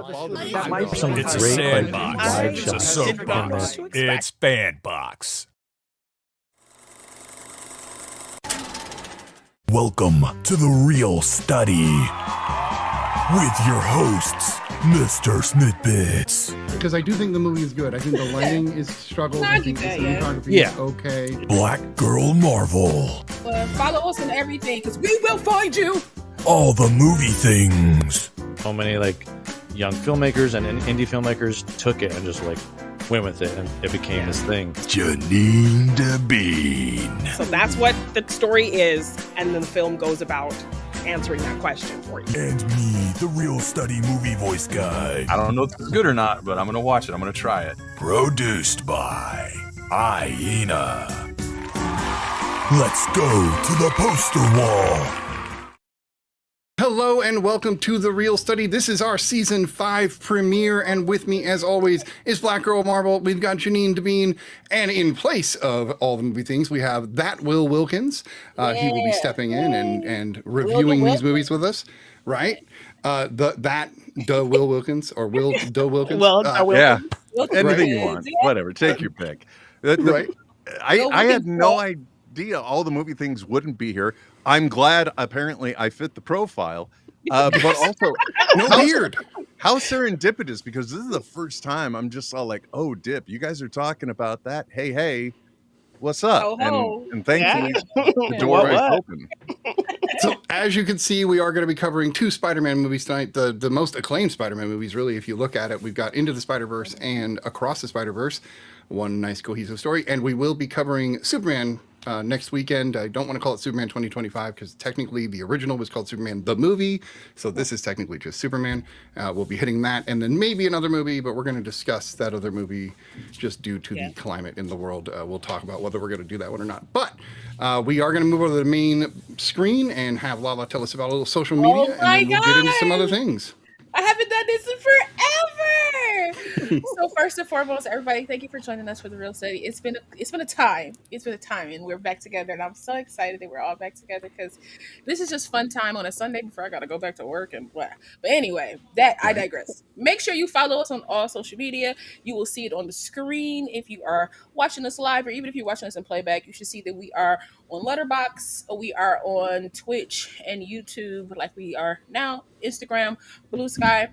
That might be It's a great, sandbox. but wide It's a shot. soapbox. It's Bandbox. Welcome to the Real Study with your hosts, Mr. Snitbits, because I do think the movie is good. I think the lighting is struggled. I think the cinematography is okay. Black Girl Marvel, Follow us on everything, because we will find you. all the movie things. So many young filmmakers and indie filmmakers took it and just went with it, and it became this thing. Janine DeBean. So that's what the story is, and then the film goes about answering that question for you. And me, the Real Study movie voice guy. I don't know if it's good or not, but I'm going to watch it. I'm going to try it. Produced by Hyena. Let's go to the poster wall. Hello and welcome to The Real Study. This is our Season 5 premiere, and with me, as always, is Black Girl Marvel. We've got Janine DeBean, and in place of all the movie things, we have that Will Wilkins. He will be stepping in and reviewing these movies with us, right? Will Wilkins, or Will Doe Wilkins. Yeah, Wilkins. anything you want. Whatever, take your pick. Right. I had no idea all the movie things wouldn't be here. I'm glad, apparently, I fit the profile. But also, how serendipitous, because this is the first time I'm just all like, oh, Dip, you guys are talking about that. Hey, what's up? And thankfully, the door was open. So, as you can see, we are going to be covering 2 Spider-Man movies tonight. The most acclaimed Spider-Man movies, really, if you look at it. We've got Into the Spider-Verse and Across the Spider-Verse. One nice cohesive story. And we will be covering Superman next weekend. I don't want to call it Superman 2025 because technically the original was called Superman the movie. So this is technically just Superman. We'll be hitting that and then maybe another movie, but we're going to discuss that other movie just due to the climate in the world. We'll talk about whether we're going to do that one or not. But we are going to move over to the main screen and have Lala tell us about a little social media, and then we'll get into some other things. I haven't done this in forever. So first and foremost, everybody, thank you for joining us for The Real Study. It's been a time, and we're back together, and I'm so excited that we're all back together because this is just fun time on a Sunday before I gotta go back to work and blah. But anyway, I digress. Make sure you follow us on all social media. You will see it on the screen if you are watching us live, or even if you're watching us in playback. You should see that we are on Letterboxd, we are on Twitch and YouTube, like we are now, Instagram, Blue Sky.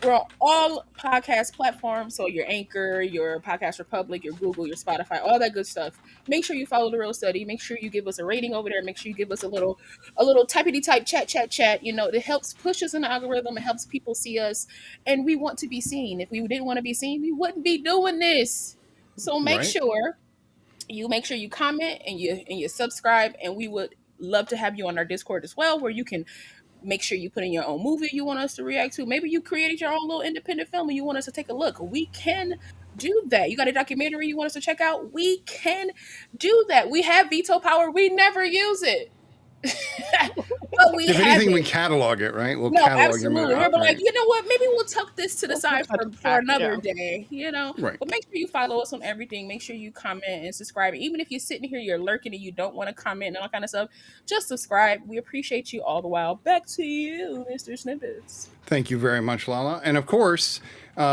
We're on all podcast platforms, so your Anchor, your Podcast Republic, your Google, your Spotify, all that good stuff. Make sure you follow The Real Study. Make sure you give us a rating over there. Make sure you give us a little typey type chat. You know, it helps push us in the algorithm. It helps people see us, and we want to be seen. If we didn't want to be seen, we wouldn't be doing this. So make sure you comment and you subscribe, and we would love to have you on our Discord as well, where you can make sure you put in your own movie you want us to react to. Maybe you created your own little independent film and you want us to take a look. We can do that. You got a documentary you want us to check out? We can do that. We have veto power. We never use it. But if anything, we catalog it, right? We'll catalog your movie. We're like, you know what? Maybe we'll tuck this to the side for another day, you know? Right. But make sure you follow us on everything. Make sure you comment and subscribe. Even if you're sitting here, you're lurking and you don't want to comment and all kind of stuff, just subscribe. We appreciate you all the while. Back to you, Mr. Snippets. Thank you very much, Lala. And of course,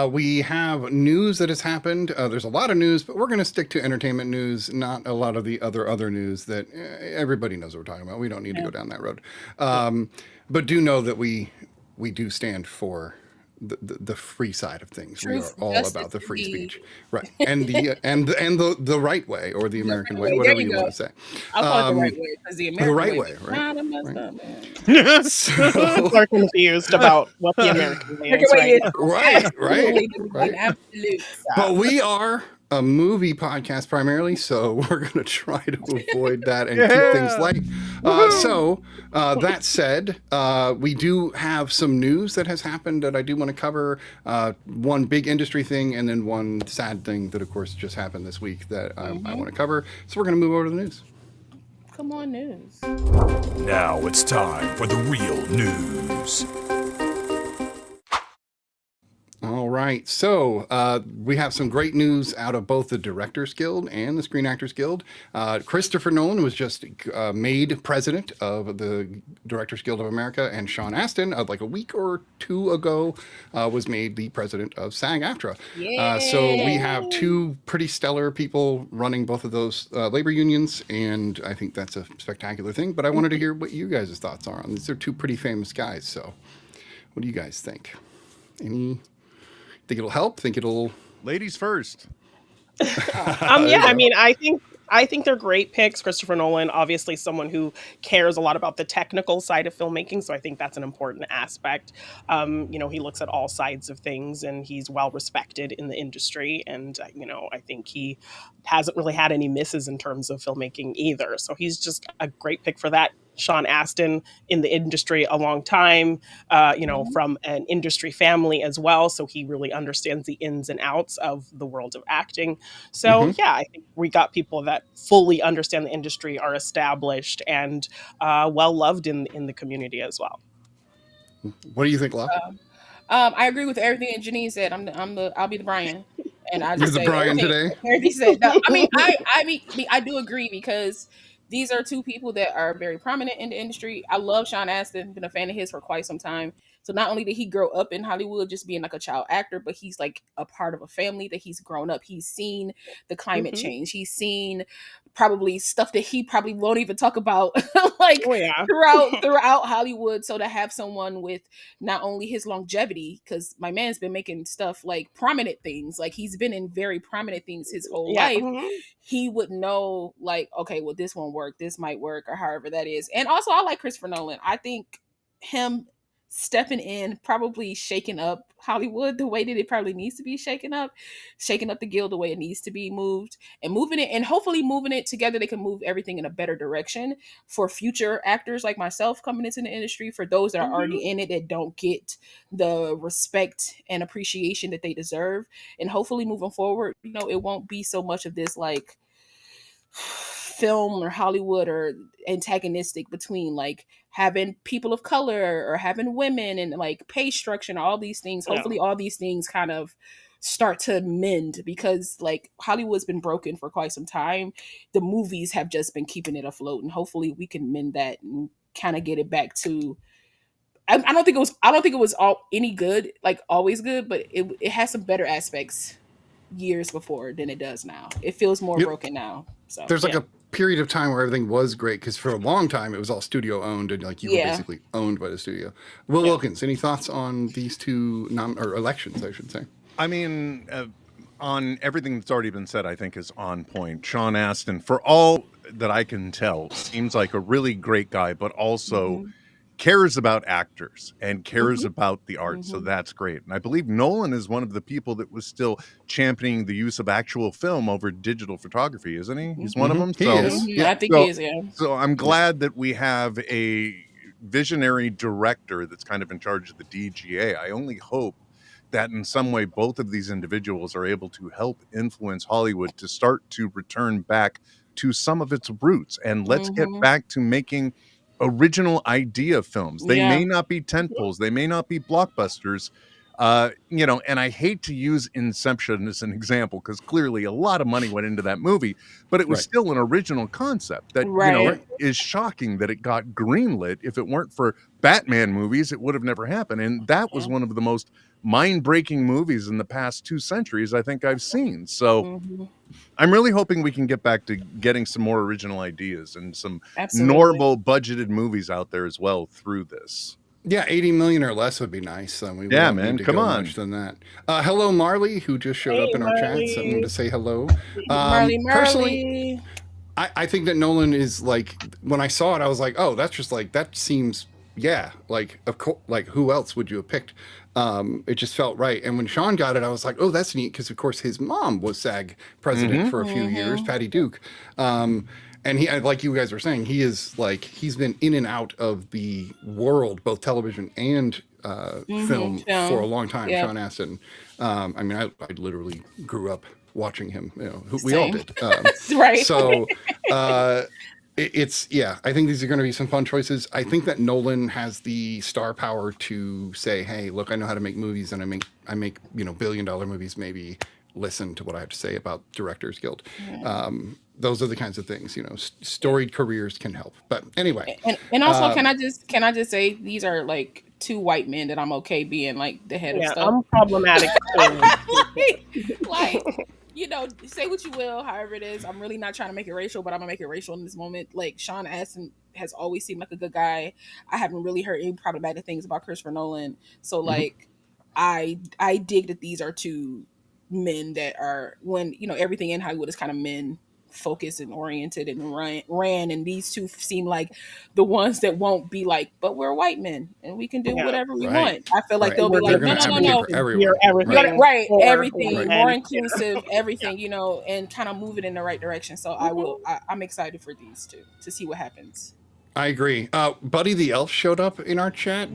we have news that has happened. There's a lot of news, but we're going to stick to entertainment news, not a lot of the other news that everybody knows what we're talking about. We don't need to go down that road. But do know that we do stand for the free side of things. Truth, we are all about the free speech, right? And the right way, or the American way, whatever you want to say. I'll call it the right way, because the American way, right? So, are confused about what the American way is. Right. Absolute. But we are a movie podcast primarily, so we're going to try to avoid that and keep things light. That said, we do have some news that has happened that I do want to cover. One big industry thing, and then one sad thing that, of course, just happened this week that I want to cover. So we're going to move over to the news. Come on, news. Now it's time for the real news. All right. So we have some great news out of both the Directors Guild and the Screen Actors Guild. Christopher Nolan was just made president of the Directors Guild of America, and Sean Astin, like a week or two ago, was made the president of SAG-AFTRA. So we have two pretty stellar people running both of those labor unions, and I think that's a spectacular thing. But I wanted to hear what you guys' thoughts are on these. They're two pretty famous guys. So what do you guys think? Think it'll help? Think it'll... Ladies first. Yeah, I mean, I think they're great picks. Christopher Nolan, obviously someone who cares a lot about the technical side of filmmaking, so I think that's an important aspect. He looks at all sides of things, and he's well respected in the industry, and I think he hasn't really had any misses in terms of filmmaking either. So he's just a great pick for that. Sean Astin, in the industry a long time, from an industry family as well. So he really understands the ins and outs of the world of acting. So I think we got people that fully understand the industry, are established, and well loved in the community as well. What do you think, Love? I agree with everything that Janine said. I'll be the Brian, and I just You're the Brian today. Everything said. No, I do agree, because these are two people that are very prominent in the industry. I love Sean Astin, been a fan of his for quite some time. So not only did he grow up in Hollywood just being like a child actor, but he's like a part of a family that he's grown up. He's seen the climate change. He's seen probably stuff that he probably won't even talk about throughout Hollywood. So to have someone with not only his longevity, because my man's been making stuff like prominent things, like he's been in very prominent things his whole life. He would know, like, okay, well, this won't work, this might work, or however that is. And also, I like Christopher Nolan. I think him stepping in, probably shaking up Hollywood the way that it probably needs to be shaking up the guild the way it needs to be moved, and moving it, and hopefully moving it together, they can move everything in a better direction for future actors like myself coming into the industry, for those that are already in it that don't get the respect and appreciation that they deserve. And hopefully moving forward, it won't be so much of this like film or Hollywood or antagonistic between like having people of color or having women, and like pay structure and all these things. Hopefully all these things kind of start to mend, because like Hollywood's been broken for quite some time. The movies have just been keeping it afloat, and hopefully we can mend that and kind of get it back to... I don't think it was all any good, like always good, but it has some better aspects years before than it does now. It feels more broken now. So there's like a period of time where everything was great, because for a long time it was all studio owned, and like you were basically owned by the studio. Will Wilkins, any thoughts on these two elections, I should say? I mean, on everything that's already been said, I think is on point. Sean Astin, for all that I can tell, seems like a really great guy, but also cares about actors and cares about the art. So that's great. And I believe Nolan is one of the people that was still championing the use of actual film over digital photography, isn't he? He's one of them. He is. I think he is, yeah. So I'm glad that we have a visionary director that's kind of in charge of the DGA. I only hope that in some way both of these individuals are able to help influence Hollywood to start to return back to some of its roots. And let's get back to making original idea films. They may not be tentpoles, they may not be blockbusters, and I hate to use Inception as an example, because clearly a lot of money went into that movie, but it was still an original concept that is shocking that it got greenlit. If it weren't for Batman movies, it would have never happened. And that was one of the most mind-breaking movies in the past 2 centuries I think I've seen. So I'm really hoping we can get back to getting some more original ideas and some normal budgeted movies out there as well through this. Yeah, 80 million or less would be nice. We man, come on. Much than that. Hello, Marley, who just showed up in our chat. So I'm going to say hello. Marley. Personally, I think that Nolan is like, when I saw it, I was like, oh, that's just like, that seems, like, of course, like, who else would you have picked? It just felt right. And when Sean got it, I was like, oh, that's neat, because of course his mom was SAG president for a few years, Patty Duke. And he, like you guys were saying, he is like, he's been in and out of the world, both television and film for a long time. Sean Astin. I mean, I literally grew up watching him. We all did. Right. So I think these are going to be some fun choices. I think that Nolan has the star power to say, "Hey, look, I know how to make movies, and I make billion-dollar movies. Maybe listen to what I have to say about Directors Guild." Those are the kinds of things, storied careers can help. But anyway, and also, can I just say these are like two white men that I'm okay being like the head of stuff. I'm problematic too. Like, say what you will, however it is. I'm really not trying to make it racial, but I'm gonna make it racial in this moment. Like, Sean Astin has always seemed like a good guy. I haven't really heard any problematic things about Christopher Nolan. So like, I dig that these are two men that are, when everything in Hollywood is kind of men focused and oriented and ran, and these two seem like the ones that won't be like, but we're white men and we can do whatever we want. I feel like they'll be like, no, you're everything, everything more inclusive, everything, and kind of move it in the right direction. So I'm excited for these two to see what happens. I agree. Buddy the Elf showed up in our chat.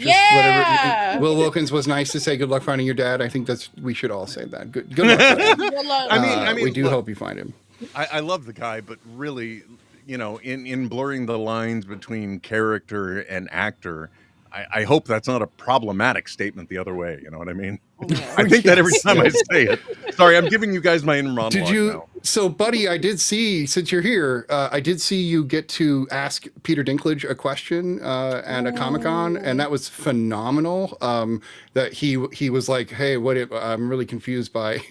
Will Wilkins was nice to say good luck finding your dad. I think we should all say that. Good luck. Good luck. I mean, we do hope you find him. I love the guy, but really, in blurring the lines between character and actor, I hope that's not a problematic statement the other way. You know what I mean? Yeah. I think that every time I say it. Sorry, I'm giving you guys my inner monologue. Did you? Now. So, Buddy, I did see, since you're here, I did see you get to ask Peter Dinklage a question at a Comic-Con, and that was phenomenal. That he was like, "Hey, I'm really confused by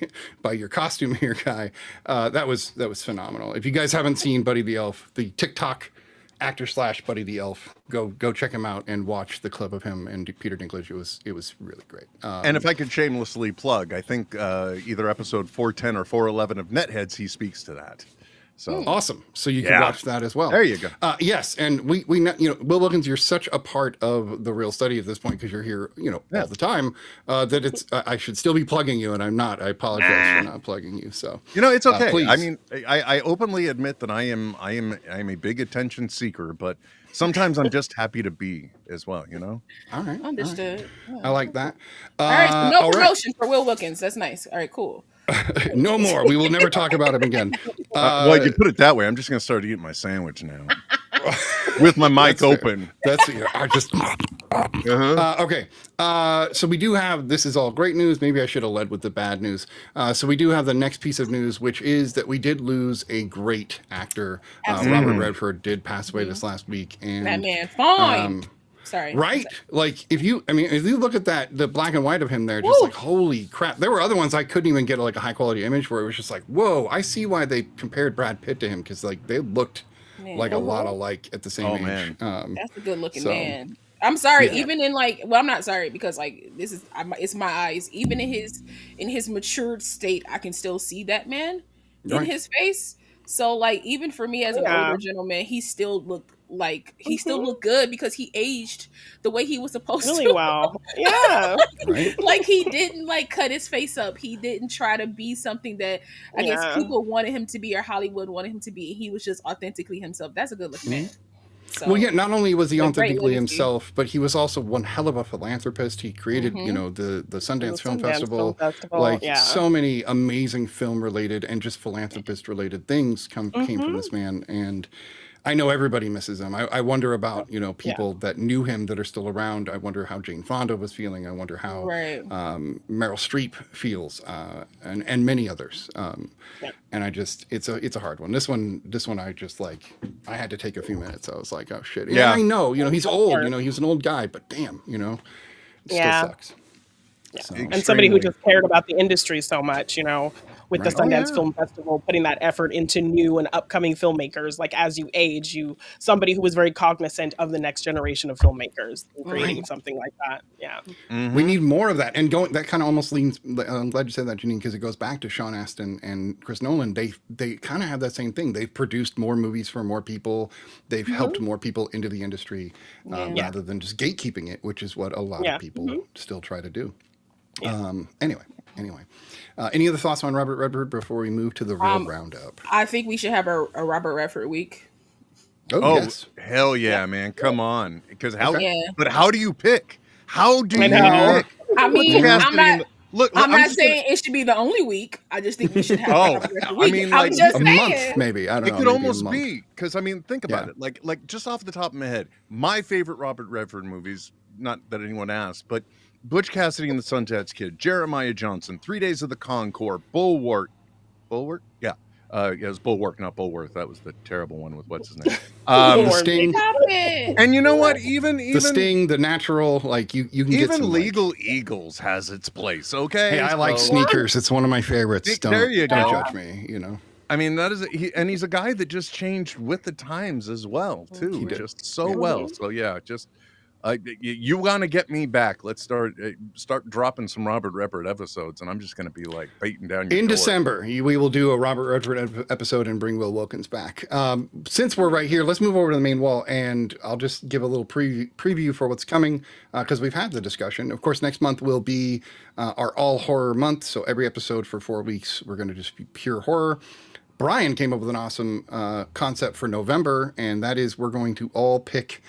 your costume here, guy." That was phenomenal. If you guys haven't seen Buddy the Elf, the TikTok actor / Buddy the Elf, go check him out and watch the clip of him and Peter Dinklage. It was really great. And if I could shamelessly plug, I think either episode 410 or 411 of Netheads, he speaks to that. So awesome. So you can watch that as well. There you go. Yes, and we Will Wilkins, you're such a part of the Real Study at this point because you're here, all the time. That it's I should still be plugging you, and I'm not. I apologize for not plugging you. So it's okay. Please. I mean, I openly admit that I am a big attention seeker, but sometimes I'm just happy to be as well. All right. Understood. All right. I like that. All right. No promotion for Will Wilkins. That's nice. All right. Cool. No more. We will never talk about him again. Well, you put it that way. I'm just going to start eating my sandwich now with my mic open. That's I just. Okay. So we do have. This is all great news. Maybe I should have led with the bad news. So we do have the next piece of news, which is that we did lose a great actor. Robert Redford did pass away this last week, and that man fine. Sorry. Right? Like if you look at the black and white of him there, just like, holy crap. There were other ones I couldn't even get like a high quality image where it was just like, whoa, I see why they compared Brad Pitt to him, because like they looked like a lot alike at the same age. Man. That's a good looking man. I'm sorry, even in like, well, I'm not sorry because like it's my eyes. Even in his matured state, I can still see that man in his face. So like even for me as an older gentleman, he still looked good because he aged the way he was supposed to. Really well. Yeah. Like he didn't like cut his face up. He didn't try to be something that I guess people wanted him to be or Hollywood wanted him to be. He was just authentically himself. That's a good looking man. So, well, yeah, not only was he authentically himself, but he was also one hell of a philanthropist. He created, the Sundance Film Festival. So many amazing film related and just philanthropist related things came from this man. And I know everybody misses him. I wonder about, people that knew him that are still around. I wonder how Jane Fonda was feeling. I wonder how Meryl Streep feels, and many others. And it's a hard one. This one, I just I had to take a few minutes. I was like, oh shit. Yeah, I know, he's old, he's an old guy, but damn, it still sucks. Yeah. So, and somebody who just cared about the industry so much, with the Sundance Film Festival, putting that effort into new and upcoming filmmakers. Like as you age, somebody who was very cognizant of the next generation of filmmakers and creating something like that. Yeah. We need more of that. And that kind of almost leans, I'm glad you said that, Janine, because it goes back to Sean Astin and Chris Nolan. They kind of have that same thing. They've produced more movies for more people. They've helped more people into the industry rather than just gatekeeping it, which is what a lot of people still try to do. Yeah. Anyway. Any other thoughts on Robert Redford before we move to the Reel Roundup? I think we should have a Robert Redford week. Oh, yes. Hell yeah, man. Come on. Because but how do you pick? How do you pick? I mean, I'm not. Look, I'm not just saying it should be the only week. I just think we should have Oh, Robert Redford I week. mean, I'm like, just A saying. month, maybe. I don't It know. could maybe a almost month. be because I mean, think about Yeah. it. Like just off the top of my head, my favorite Robert Redford movies. Not that anyone asked, but Butch Cassidy and the Sundance Kid, Jeremiah Johnson, 3 Days of the Concord, Bulwark. Yeah. Yeah, it was Bulwark, not Bulworth. That was the terrible one with what's his name. The Sting, Stop it. And you know what? Even the Sting, the Natural, like you can get even some, Legal Eagles has its place. Okay. Hey, I like So- Sneakers. It's one of my favorites. There you don't go. judge me. You know. I mean, that is, and he's a guy that just changed with the times as well, too, He did. just so Yeah. well. So yeah, just you want to get me back. Let's start dropping some Robert Redford episodes, and I'm just going to be like beating down your In door. December, we will do a Robert Redford episode and bring Will Wilkins back. Since we're right here, let's move over to the main wall, and I'll just give a little preview for what's coming because we've had the discussion. Of course, next month will be our all horror month, so every episode for 4 weeks, we're going to just be pure horror. Brian came up with an awesome concept for November, and that is we're going to all pick.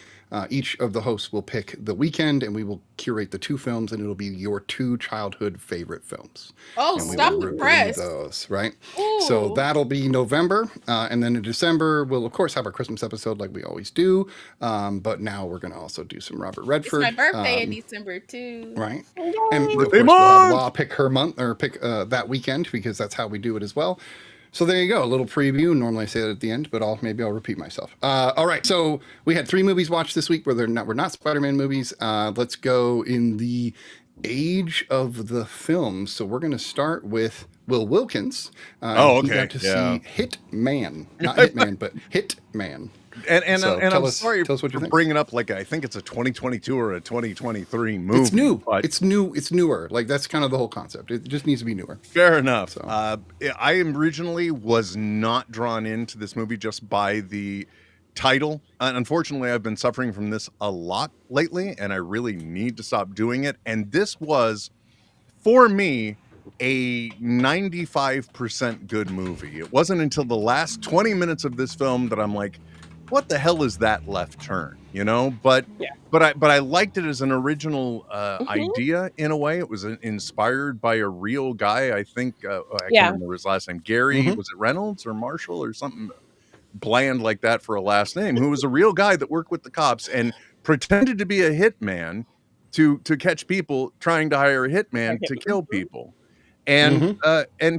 Each of the hosts will pick the weekend, and we will curate the 2 films, and it'll be your 2 childhood favorite films. Oh, And we stop will the review press. those, right? Ooh. So that'll be November, and then in December we'll of course have our Christmas episode like we always do. But now we're going to also do some Robert It's Redford. my birthday in December too. Right, and of course Birthday we'll have month! Law pick her month or pick that weekend because that's how we do it as well. So there you go, a little preview. Normally I say that at the end, but maybe I'll repeat myself. All right, so we had 3 movies watched this week where we're not Spider-Man movies. Let's go in the age of the films. So we're going to start with Will Wilkins. Oh, He okay, got to yeah. see Hitman, not Hitman, but Hitman. And So I'm tell us sorry what you for think. bringing up like I think it's a 2022 or a 2023 movie. It's new. but It's new. It's newer. Like that's kind of the whole concept. It just needs to be newer. fair enough. So. I originally was not drawn into this movie just by the title. And unfortunately, I've been suffering from this a lot lately, and I really need to stop doing it. And this was, for me, a 95% good movie. It wasn't until the last 20 minutes of this film that I'm like, what the hell is that left turn? You know, but I liked it as an original idea in a way. It was inspired by a real guy. I think I can't remember his last name. Gary, was it Reynolds or Marshall or something bland like that for a last name? Who was a real guy that worked with the cops and pretended to be a hitman to catch people trying to hire a hitman to kill people. And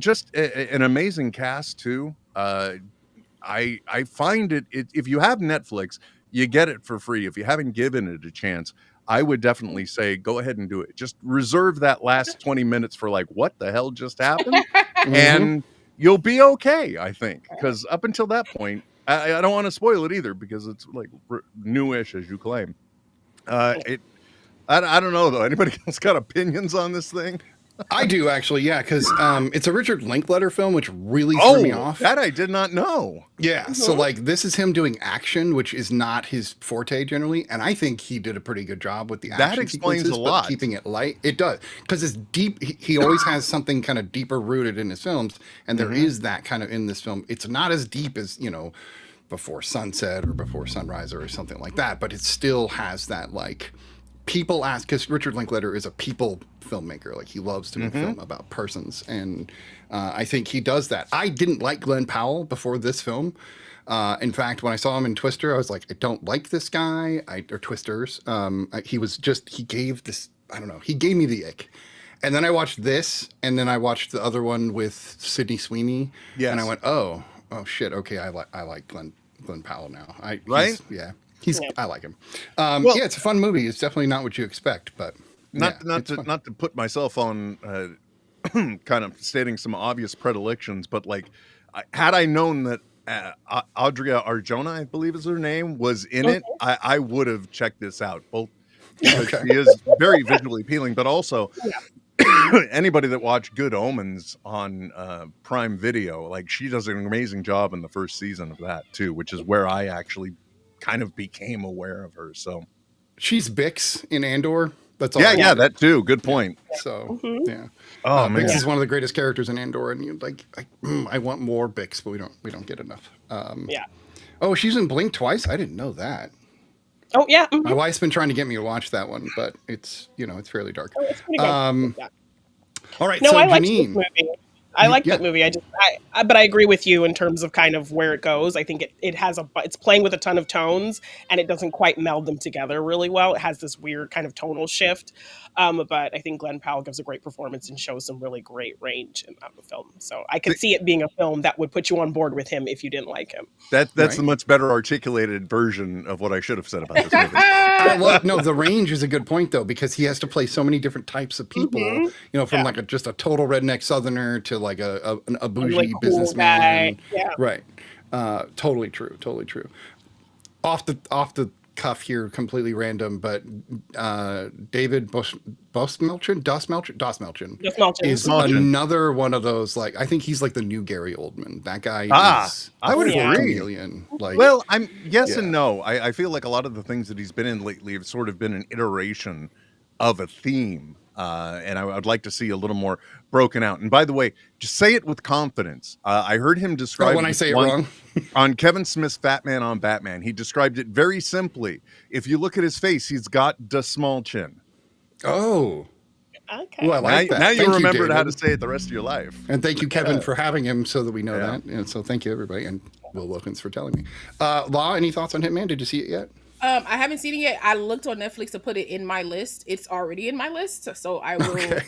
just an amazing cast too. I find it if you have Netflix, you get it for free. If you haven't given it a chance, I would definitely say go ahead and do it. Just reserve that last 20 minutes for like, what the hell just happened? And you'll be okay, I think. Because up until that point, I don't want to spoil it either because it's like newish, as you claim. I don't know, though. Anybody else got opinions on this thing? I do actually, yeah, because it's a Richard Linklater film, which really threw me off. That I did not know. Yeah, so like this is him doing action, which is not his forte generally, and I think he did a pretty good job with the action. That explains sequences, a but lot. keeping it light. It does because it's deep. He always has something kind of deeper rooted in his films, and there is that kind of in this film. It's not as deep as Before Sunset or Before Sunrise or something like that, but it still has that like. People ask because Richard Linklater is a people filmmaker. Like he loves to make film about persons, and I think he does that. I didn't like Glenn Powell before this film. In fact, when I saw him in Twister, I was like, I don't like this guy. Or Twisters. He gave this. I don't know. He gave me the ick. And then I watched this, and then I watched the other one with Sydney Sweeney. Yes. And I went, oh shit. Okay, I like Glenn Powell now. Right? I like him. Yeah, it's a fun movie. It's definitely not what you expect, but not to put myself on kind of stating some obvious predilections, but like had I known that Adria Arjona, I believe is her name, was in it, I would have checked this out. Both because she is very visually appealing, but also anybody that watched Good Omens on Prime Video, like she does an amazing job in the first season of that too, which is where I actually kind of became aware of her. So she's Bix in Andor. That's all. Yeah, that too. Good point. So yeah. Oh man, Bix is one of the greatest characters in Andor, and I want more Bix, but we don't get enough. Oh, she's in Blink twice. I didn't know that. Oh yeah. My wife's been trying to get me to watch that one, but it's it's fairly dark. Oh, it's pretty good. All right, No, so I liked this Janine. movie. I like Yeah. that movie. But I agree with you in terms of kind of where it goes. I think it's playing with a ton of tones, and it doesn't quite meld them together really well. It has this weird kind of tonal shift. But I think Glenn Powell gives a great performance and shows some really great range in the film. So I could see it being a film that would put you on board with him if you didn't like him. That's Right. a much better articulated version of what I should have said about this movie. No, the range is a good point though, because he has to play so many different types of people. You know, from like just a total redneck Southerner to like a bougie Like cool businessman. guy. Yeah. Right. Totally true. Totally true. Off the cuff here, completely random, but David Dosmelchin is another one of those, like, I think he's like the new Gary Oldman. That guy is I would a agree. chameleon. Like, Well, I'm yes Yeah. and no. I feel like a lot of the things that he's been in lately have sort of been an iteration of a theme. And I would like to see a little more broken out. And by the way, just say it with confidence. I heard him describe when I say it wrong. on Kevin Smith's Fat Man on Batman. He described it very simply. If you look at his face, he's got the small chin. Oh, Okay. well, I like that. Now you Thank remembered how to David. say it the rest of your life. And thank you, Kevin, for having him so that we know Yeah. that. And so thank you, everybody. And Will Wilkins for telling me. Law, any thoughts on Hitman? Did you see it yet? I haven't seen it yet. I looked on Netflix to put it in my list. It's already in my list, so I will. Okay.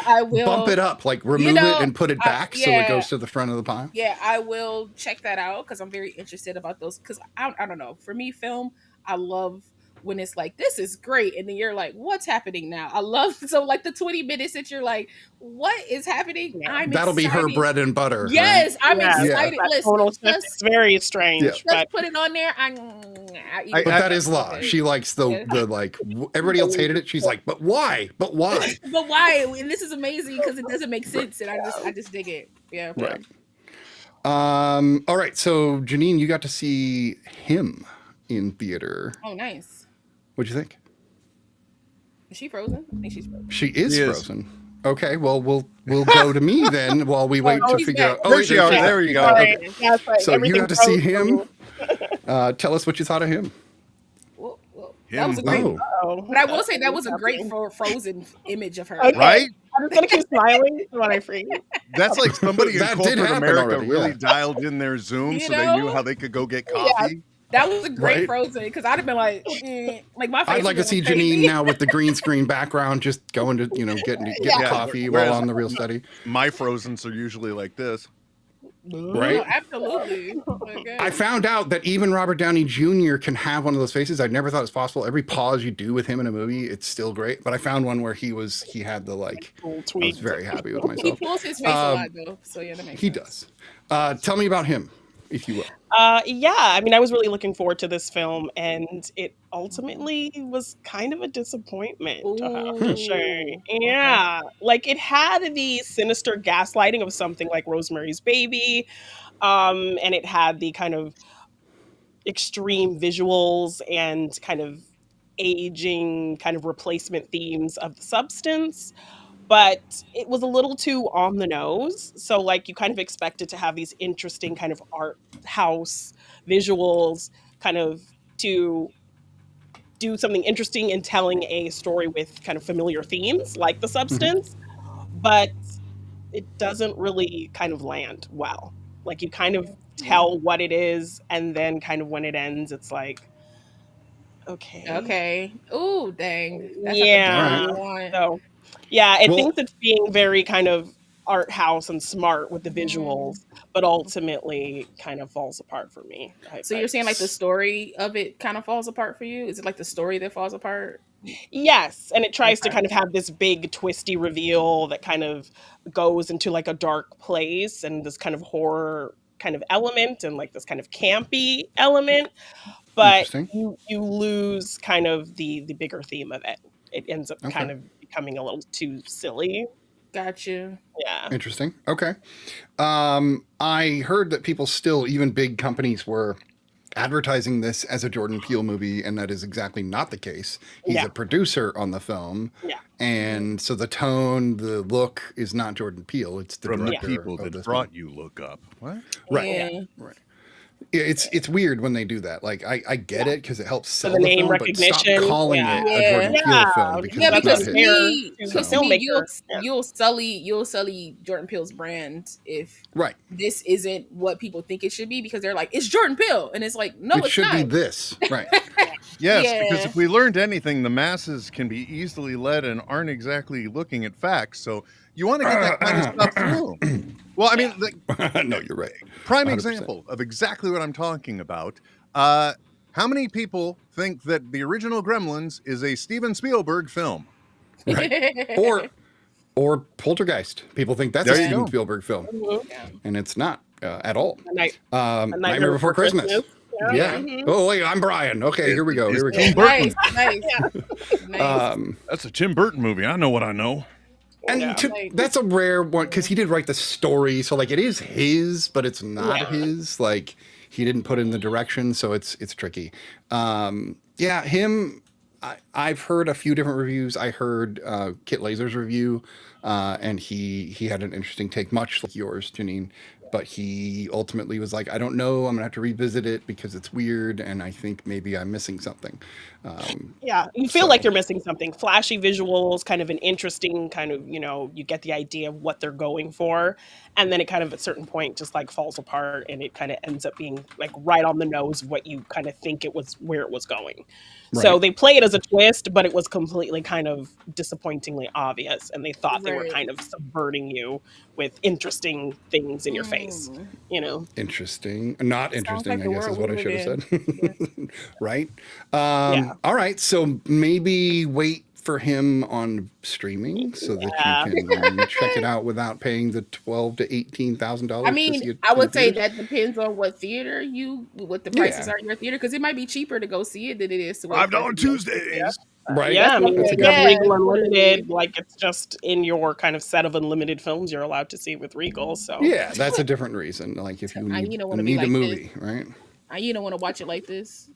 I will Bump it up, like remove it and put it back so it goes to the front of the pile. Yeah, I will check that out because I'm very interested about those. Because I don't know. For me, film, I love when it's like, this is great, and then you're like, what's happening now? I love like the 20 minutes that you're like, what is happening? Yeah. That'll be her bread and butter. Yes, right? I'm Yeah. excited. That Listen, tonal shift let's is very strange. Yeah. But put it on there. But that is Law. She likes the like. Everybody else hated it. She's like, but why? But why? But why? And this is amazing because it doesn't make sense, and I just dig it. Yeah. Right. All right. So Janine, you got to see him in theater. Oh, nice. What'd you think? Is she frozen? I think she's frozen. She is She is. frozen. Okay. Well, we'll go to me then while we wait to he's figure back. out. There she goes. she's There back. you go. Sorry. Okay. That's right. So you Everything got to see frozen. him. Tell us what you thought of him. Well, that Him. was a great. Oh, Oh. But I will say that was a great frozen image of her. Okay. Right? I'm just gonna keep smiling when I freeze. That's like somebody in That did corporate happen America already, really yeah. dialed in their Zoom You so they know? knew how they could go get coffee. That was a great Right. frozen because I'd have been like my face. I'd like to see Janine now with the green screen background, just going to getting Yeah. coffee Whereas- while on the real study. My frozens are usually like this. Right. Absolutely. Okay. I found out that even Robert Downey Jr. can have one of those faces. I never thought it was possible. Every pause you do with him in a movie, it's still great. But I found one where he had the like. Cool I was tweak. very happy with He myself. pulls his face a lot though, so yeah, that makes He sense. does. Tell me about him, if you will. Yeah, I mean, I was really looking forward to this film, and it ultimately was kind of a disappointment. For sure. Ooh. Yeah, like it had the sinister gaslighting of something like Rosemary's Baby, and it had the kind of extreme visuals and kind of aging, kind of replacement themes of the substance. But it was a little too on the nose. So like you kind of expected to have these interesting kind of art house visuals, kind of to do something interesting in telling a story with kind of familiar themes like the substance, but it doesn't really kind of land well. Like you kind of tell what it is, and then kind of when it ends, it's like, okay. Okay. Ooh, dang. That's Yeah. Like a one. So, yeah, it Well- thinks it's being very kind of art house and smart with the visuals, but ultimately kind of falls apart for me. So you're saying like the story of it kind of falls apart for you? Is it like the story that falls apart? Yes, and it tries to Okay. kind of have this big twisty reveal that kind of goes into like a dark place and this kind of horror kind of element and like this kind of campy element, but Interesting. you lose kind of the bigger theme of it. It ends up Okay. kind of becoming a little too silly. Gotcha. Yeah. Interesting. Okay. I heard that people still, even big companies, were advertising this as a Jordan Peele movie, and that is exactly not the case. He's Yeah. a producer on the film. Yeah. And so the tone, the look is not Jordan Peele. It's the From the director people of that this brought you look up. What? Right. Yeah. Right. It's weird when they do that. Like I get it because it helps sell the name film, recognition. but stop calling it a Jordan Peele film because Yeah, that's because not to it. me, you'll sully Jordan Peele's brand if Right. this isn't what people think it should be because they're like, it's Jordan Peele, and it's like, no, It it's should not. be this. Right. Yes, Yeah. because if we learned anything, the masses can be easily led and aren't exactly looking at facts. So you want to get that kind of stuff through. Well, I mean, No, you're right. prime 100%. example of exactly what I'm talking about. How many people think that the original Gremlins is a Steven Spielberg film? Right. Or Poltergeist. People think that's There a you Steven go. Spielberg film, and it's not at all. Nightmare Before Christmas. Yeah. Oh wait, I'm Brian. Okay, here we go. Here we go. Tim Burton. Nice. That's a Tim Burton movie. I know what I know. And that's a rare one because he did write the story, so like it is his, but it's not his. Like he didn't put in the direction, so it's tricky. Him. I've heard a few different reviews. I heard Kit Laser's review, and he had an interesting take, much like yours, Janine. But he ultimately was like, I don't know. I'm gonna have to revisit it because it's weird, and I think maybe I'm missing something. You feel like you're missing something. Flashy visuals, kind of an interesting kind of, you get the idea of what they're going for, and then it kind of at a certain point just like falls apart, and it kind of ends up being like right on the nose what you kind of think it was, where it was going. Right. So they play it as a twist, but it was completely kind of disappointingly obvious, and they thought they were kind of subverting you with interesting things in your face. Interesting. Not interesting, like I guess the is what I world should have we said. Right. All right. So maybe wait for him on streaming so that you can check it out without paying the $12,000 to $18,000. I mean, I would say that depends on what theater what the prices are in your theater, because it might be cheaper to go see it than it is to $5 Tuesdays. Right. Yeah, I mean, That's if a you good have point. Regal Unlimited, like it's just in your kind of set of unlimited films, you're allowed to see it with Regal. So Yeah, that's a different reason. Like if you need, don't wanna be need a like movie, right? You don't want to watch it like this.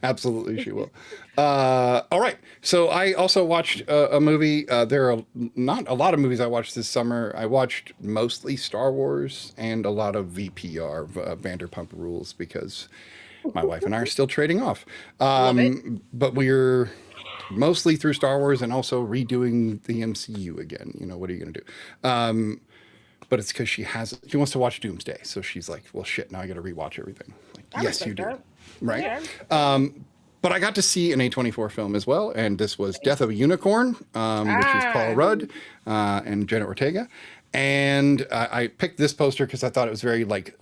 Absolutely, she will. All right. So I also watched a movie. There are not a lot of movies I watched this summer. I watched mostly Star Wars and a lot of VPR, Vanderpump Rules, because my wife and I are still trading off. But we're mostly through Star Wars and also redoing the MCU again. What are you going to do? But it's because she wants to watch Doomsday. So she's like, well, shit, now I got to rewatch everything. Like, yes, you do. that. Right. But I got to see an A24 film as well. And this was Death of a Unicorn, which is Paul Rudd and Jenna Ortega. And I picked this poster because I thought it was very like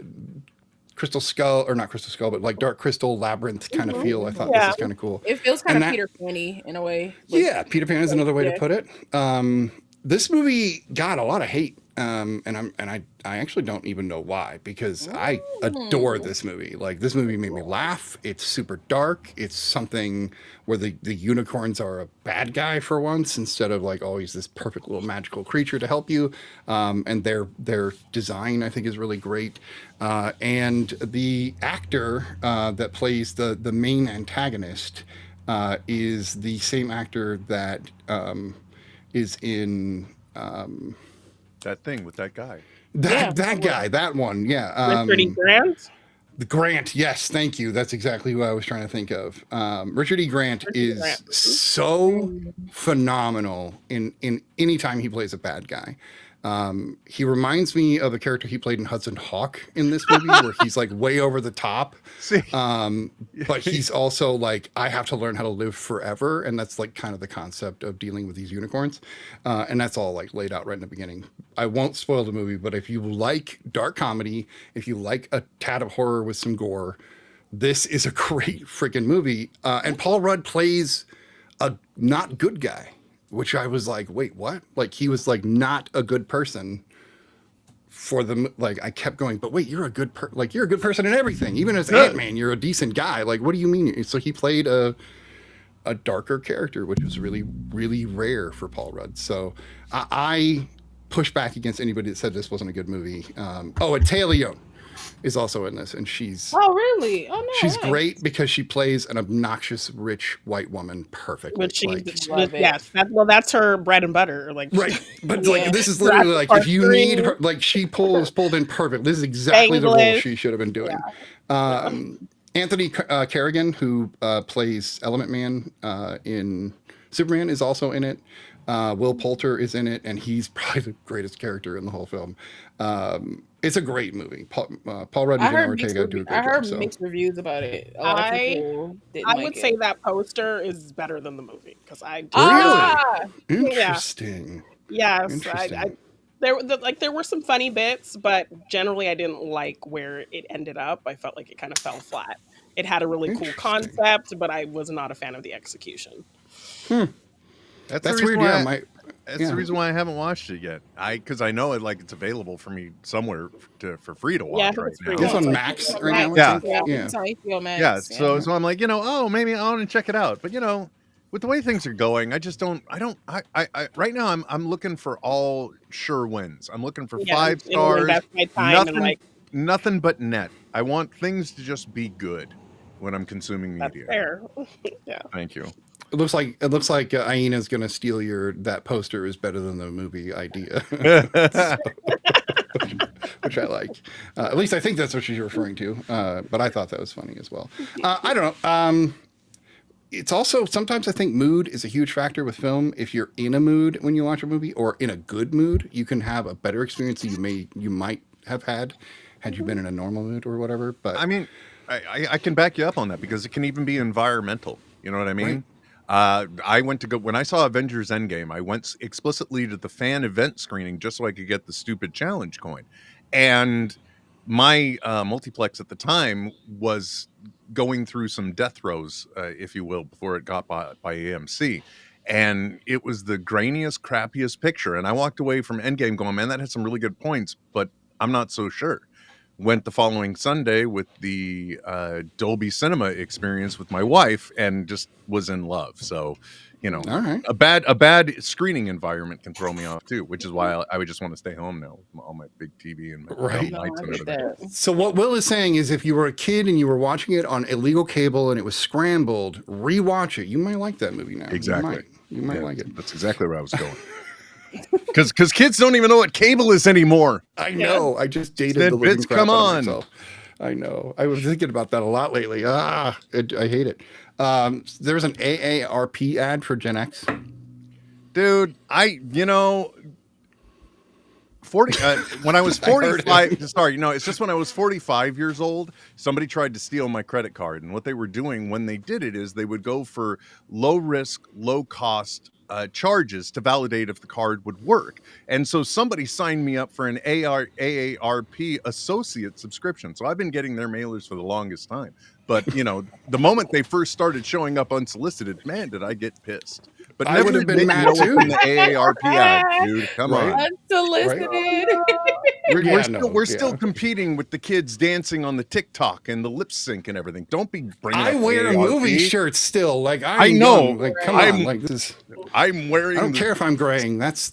Crystal Skull, or not Crystal Skull, but like Dark Crystal Labyrinth kind of feel. I thought this is kind of cool. It feels kind of Peter Pan-y in a way. Yeah, Peter Pan is another way to put it. This movie got a lot of hate. And I actually don't even know why, because I adore this movie. Like, this movie made me laugh. It's super dark. It's something where the unicorns are a bad guy for once, instead of like always this perfect little magical creature to help you. And their design, I think, is really great. And the actor that plays the main antagonist is the same actor that is in That thing with that guy. That guy, that one, yeah. Richard E. Grant. The Grant, yes, thank you. That's exactly who I was trying to think of. Richard E. Grant is so phenomenal in any time he plays a bad guy. He reminds me of a character he played in Hudson Hawk in this movie, where he's like way over the top. But he's also like, I have to learn how to live forever. And that's like kind of the concept of dealing with these unicorns. And that's all like laid out right in the beginning. I won't spoil the movie, but if you like dark comedy, if you like a tad of horror with some gore, this is a great freaking movie. And Paul Rudd plays a not good guy, which I was like, wait, what? Like, he was like not a good person for the, like, I kept going, but wait, you're a good you're a good person in everything. Even as Ant-Man, you're a decent guy. Like, what do you mean? So he played a darker character, which was really, really rare for Paul Rudd. So I push back against anybody that said this wasn't a good movie. And Tay Leone. is also in this, and she's Oh, really? Oh no. she's nice. great because she plays an obnoxious rich white woman perfectly. Which she's Love it. yes, that's her bread and butter. Like Right, but Yeah. like this is literally like if you need her, like she pulled in perfect. This is exactly the role English. she should have been doing. Anthony Carrigan, who plays Element Man in Superman, is also in it. Will Poulter is in it, and he's probably the greatest character in the whole film. It's a great movie. Paul Rudd I and Jenna heard mixed Ortega do a great I heard job. So. mixed reviews about it. A lot of people didn't I like would it. say that poster is better than the movie because I Ah, Interesting. yes Interesting. there were some funny bits, but generally I didn't like where it ended up. I felt like it kind of fell flat. It had a really cool Interesting. concept, but I was not a fan of the execution. That's weird. Yeah, That's the reason why I haven't watched it yet. Because I know it's available for me somewhere for free to watch Yeah, I think right it's free. now. It's on Yeah. Max right now. I Yeah. think. Yeah. It's on HBO Max. Yeah, so I'm like, maybe I want to check it out. But with the way things are going, I just don't. I right now I'm looking for all sure wins. I'm looking for Yeah, 5 I didn't really stars. invest my time and Nothing but net. I want things to just be good when I'm consuming that's media. fair. Yeah. Thank you. It looks like Aina's going to steal that poster is better than the movie idea, which I like. At least I think that's what she's referring to. But I thought that was funny as well. I don't know. It's also sometimes I think mood is a huge factor with film. If you're in a mood when you watch a movie, or in a good mood, you can have a better experience than you might have had you been in a normal mood or whatever. But I mean, I can back you up on that because it can even be environmental. You know what I mean? Right. I went to go when I saw Avengers Endgame. I went explicitly to the fan event screening just so I could get the stupid challenge coin. And my multiplex at the time was going through some death throes, if you will, before it got bought by AMC. And it was the grainiest, crappiest picture. And I walked away from Endgame going, man, that had some really good points, but I'm not so sure. Went the following Sunday with the Dolby Cinema experience with my wife and just was in love. So, all right. a bad screening environment can throw me off too, which is why I would just want to stay home now with all my big TV and my Right. lights and everything. So what Will is saying is if you were a kid and you were watching it on illegal cable and it was scrambled, rewatch it. You might like that movie now. Exactly. You might like it. That's exactly where I was going. Because kids don't even know what cable is anymore. I know. I just dated Said the living bits crap come out of on. myself. I know. I was thinking about that a lot lately. I hate it. There was an AARP ad for Gen X. Dude, 40 when I was 45 sorry, it's just when I was 45 years old, somebody tried to steal my credit card, and what they were doing when they did it is they would go for low risk, low cost charges to validate if the card would work. And so somebody signed me up for an AARP associate subscription. So I've been getting their mailers for the longest time. But, the moment they first started showing up unsolicited, man, did I get pissed. But I never would have been admit mad you know too. what's in the AARP ad, dude. Come Right. on. Unsolicited. We're still competing with the kids dancing on the TikTok and the lip sync and everything. Don't be bringing I up wear AARP. movie shirts still. Like I know. young. Like come I'm- on. Like this is. I'm wearing I don't care if I'm graying. That's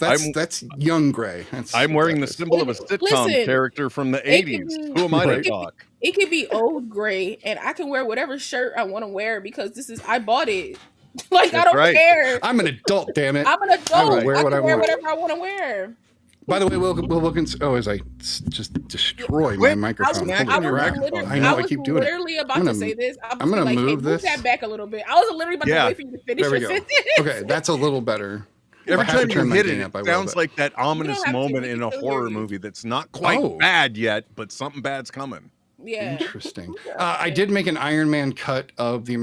young gray. I'm wearing the symbol of a sitcom Listen, character from the it 80s. can be- Who am I to Right. talk? It could be old gray, and I can wear whatever shirt I want to wear because I bought it. Like I That's don't right. care. I'm an adult, damn it. I'm an adult. I will wear I what can I wear want. whatever I want to wear. By the way, Will Wilkins. Oh, as I just destroy my Quit microphone. I smacking Holy your crap. microphone. I know. I was keep doing it. literally about I'm to gonna- say this. I'm gonna like, move hey, this. Move that back a little bit. I was literally about to wait for you to finish There we your go. sentence. Okay, that's a little better. Every If I have time to you turn my hit gain it, up, I it will, sounds but- like that ominous have to, moment we in can a still hear horror you. movie that's not quite Oh. bad yet, but something bad's coming. Yeah. Interesting. I did make an Iron Man cut of the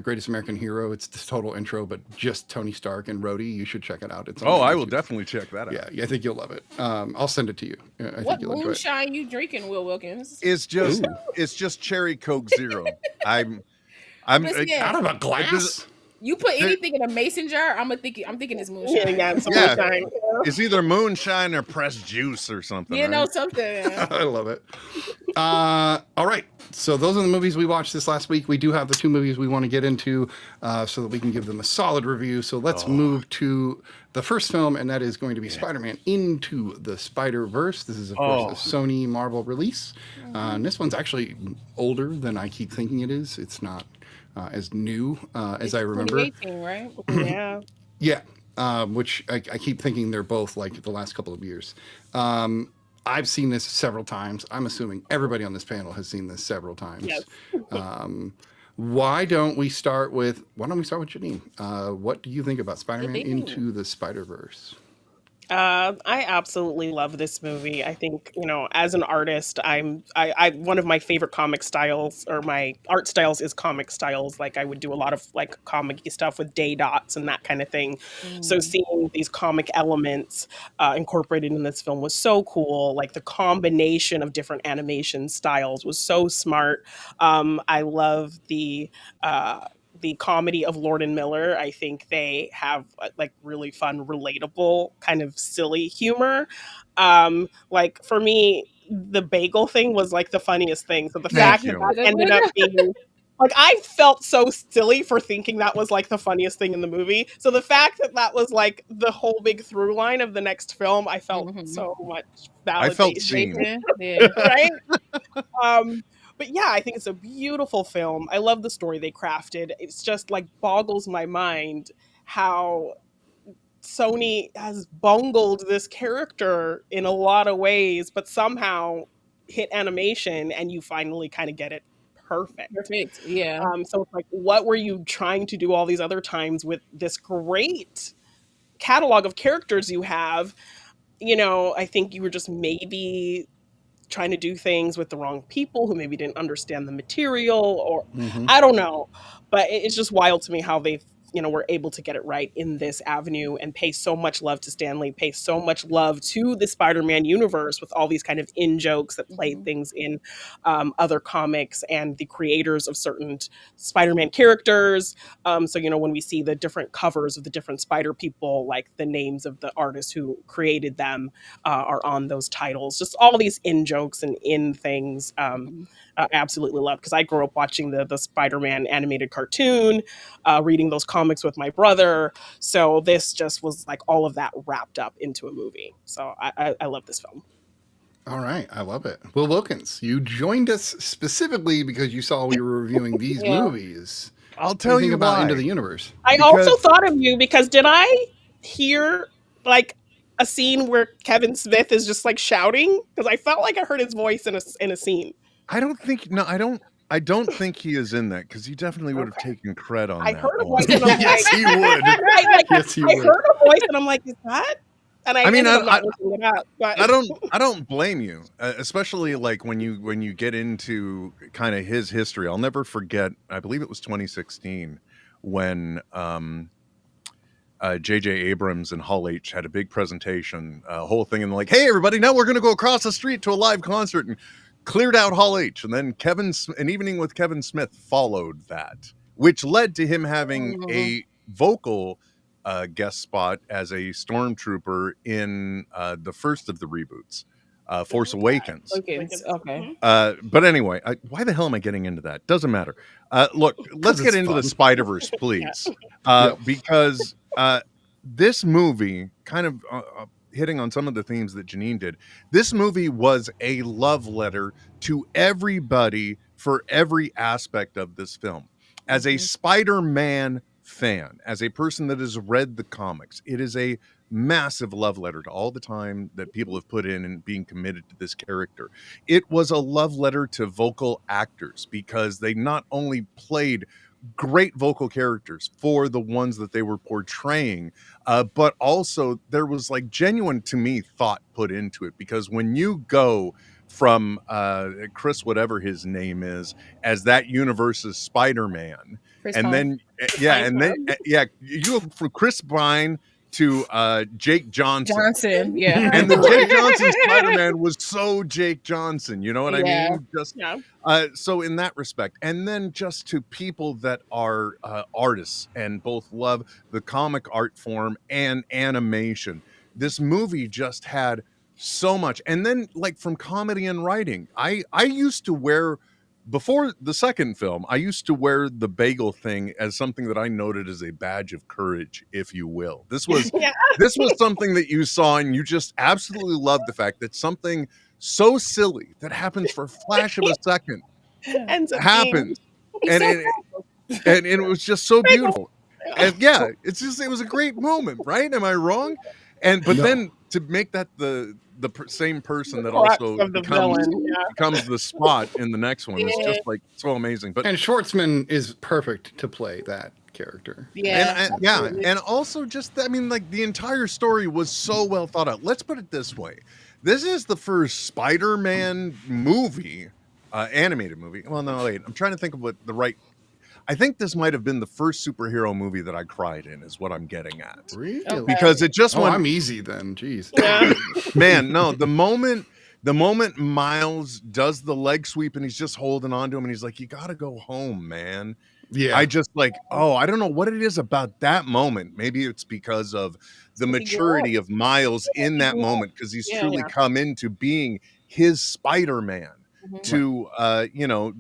Greatest American Hero. It's the total intro, but just Tony Stark and Rhodey. You should check it out. It's on Oh, I will YouTube. definitely check that out. Yeah, I think you'll love it. I'll send it to you. I What think you'll enjoy it. moonshine you drinking, Will Wilkins? It's just Ooh. Cherry Coke Zero. I'm Listen, Out of a glass? You put anything in a mason jar, I'm thinking it's moonshine. Yeah, it's Yeah. moonshine. It's either moonshine or pressed juice or something. You know right? something. I love it. All right. So those are the movies we watched this last week. We do have the 2 movies we want to get into so that we can give them a solid review. So let's move to the first film, and that is going to be Spider-Man Into the Spider-Verse. This is, of course, a Sony Marvel release. And this one's actually older than I keep thinking it is. It's not as new as I remember. 2018, right? Yeah. Yeah, which I keep thinking they're both like the last couple of years. I've seen this several times. I'm assuming everybody on this panel has seen this several times. Yes. Why don't we start with Janine? What do you think about Spider-Man Into the Spider-Verse? I absolutely love this movie. I think, as an artist, I one of my favorite comic styles, or my art styles, is comic styles. Like, I would do a lot of like comic-y stuff with day dots and that kind of thing. So seeing these comic elements incorporated in this film was so cool. Like, the combination of different animation styles was so smart. I love the comedy of Lord and Miller. I think they have like really fun, relatable, kind of silly humor. Like, for me, the bagel thing was like the funniest thing. So the fact that ended up being like, I felt so silly for thinking that was like the funniest thing in the movie. So the fact that was like the whole big through line of the next film, I felt so much validation. I felt seen. Yeah. Right? But yeah, I think it's a beautiful film. I love the story they crafted. It's just like boggles my mind how Sony has bungled this character in a lot of ways, but somehow hit animation and you finally kind of get it perfect. Yeah. So it's like, what were you trying to do all these other times with this great catalog of characters you have? I think you were just maybe trying to do things with the wrong people who maybe didn't understand the material, or I don't know, but it's just wild to me how they've were able to get it right in this avenue and pay so much love to Stanley, pay so much love to the Spider-Man universe with all these kind of in-jokes that played things in other comics and the creators of certain Spider-Man characters. So, when we see the different covers of the different Spider people, like the names of the artists who created them are on those titles. Just all these in-jokes and in things. I absolutely love, because I grew up watching the Spider-Man animated cartoon, reading those comics with my brother. So this just was like all of that wrapped up into a movie. So I love this film. All right, I love it. Will Wilkins, you joined us specifically because you saw we were reviewing these movies. I'll tell you about why. Into the Universe. I also thought of you because did I hear like a scene where Kevin Smith is just like shouting? Because I felt like I heard his voice in a scene. I don't think he is in that, because he definitely would have taken cred on that. I heard a voice and I'm Yes, like, he would. Yes, he I would. heard a voice and I'm like, is that? And I mean, I don't blame you, especially like when you get into kind of his history. I'll never forget. I believe it was 2016 when J.J. Abrams and Hall H had a big presentation, whole thing, and like, hey everybody, now we're going to go across the street to a live concert, and cleared out Hall H, and then an evening with Kevin Smith followed that, which led to him having a vocal guest spot as a stormtrooper in the first of the reboots, Force Awakens. Okay. But anyway, why the hell am I getting into that? Doesn't matter. Look, let's get into the Spider-Verse, please, because this movie kind of hitting on some of the themes that Janine did. This movie was a love letter to everybody for every aspect of this film. As a Spider-Man fan, as a person that has read the comics, it is a massive love letter to all the time that people have put in and being committed to this character. It was a love letter to vocal actors, because they not only played great vocal characters for the ones that they were portraying, but also there was like genuine, to me, thought put into it, because when you go from Chris, whatever his name is, as that universe's Spider-Man, you go from Chris Pine to Jake Johnson, yeah. And the Jake Johnson Spider-Man was so Jake Johnson, you know what I mean? Just so in that respect, and then just to people that are artists and both love the comic art form and animation, this movie just had so much. And then, like, from comedy and writing, I used to wear, before the second film, I used to wear the bagel thing as something that I noted as a badge of courage, if you will. This was this was something that you saw, and you just absolutely loved the fact that something so silly that happens for a flash of a second happens, and it was just so beautiful. And it's just, it was a great moment, right? Am I wrong? But then to make that the same person that also becomes the Spot in the next one is just like so amazing. But and Schwartzman is perfect to play that character. And also just, I mean, like, the entire story was so well thought out. Let's put it this way: this is the first Spider-Man movie, animated movie. Well, no, wait, I'm trying to think of what the right. I think this might have been the first superhero movie that I cried in, is what I'm getting at. Really? Because it just went. I'm easy then. Jeez. Yeah. Man, no, the moment Miles does the leg sweep and he's just holding on to him and he's like, "You got to go home, man." Yeah. I just like, I don't know what it is about that moment. Maybe it's because of the maturity of Miles in that moment, because he's truly come into being his Spider-Man to,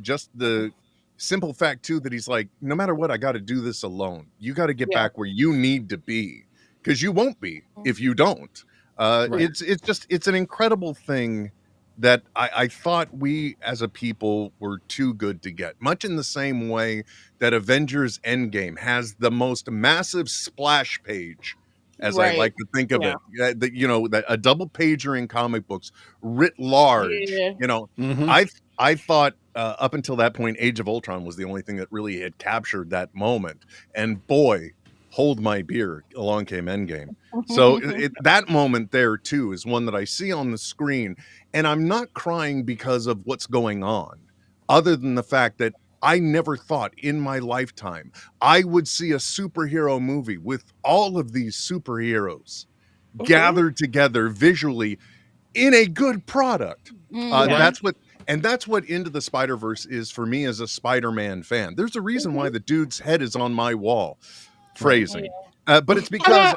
just the simple fact too that he's like, no matter what, I got to do this alone. You got to get back where you need to be, because you won't be if you don't. It's an incredible thing that I thought we as a people were too good to get, much in the same way that Avengers Endgame has the most massive splash page, as I like to think of it, that a double pager in comic books writ large. I thought up until that point, Age of Ultron was the only thing that really had captured that moment. And boy, hold my beer, along came Endgame. So that moment there too is one that I see on the screen, and I'm not crying because of what's going on, other than the fact that I never thought in my lifetime I would see a superhero movie with all of these superheroes gathered together visually in a good product. That's what Into the Spider-Verse is for me as a Spider-Man fan. There's a reason why the dude's head is on my wall. Phrasing. But it's because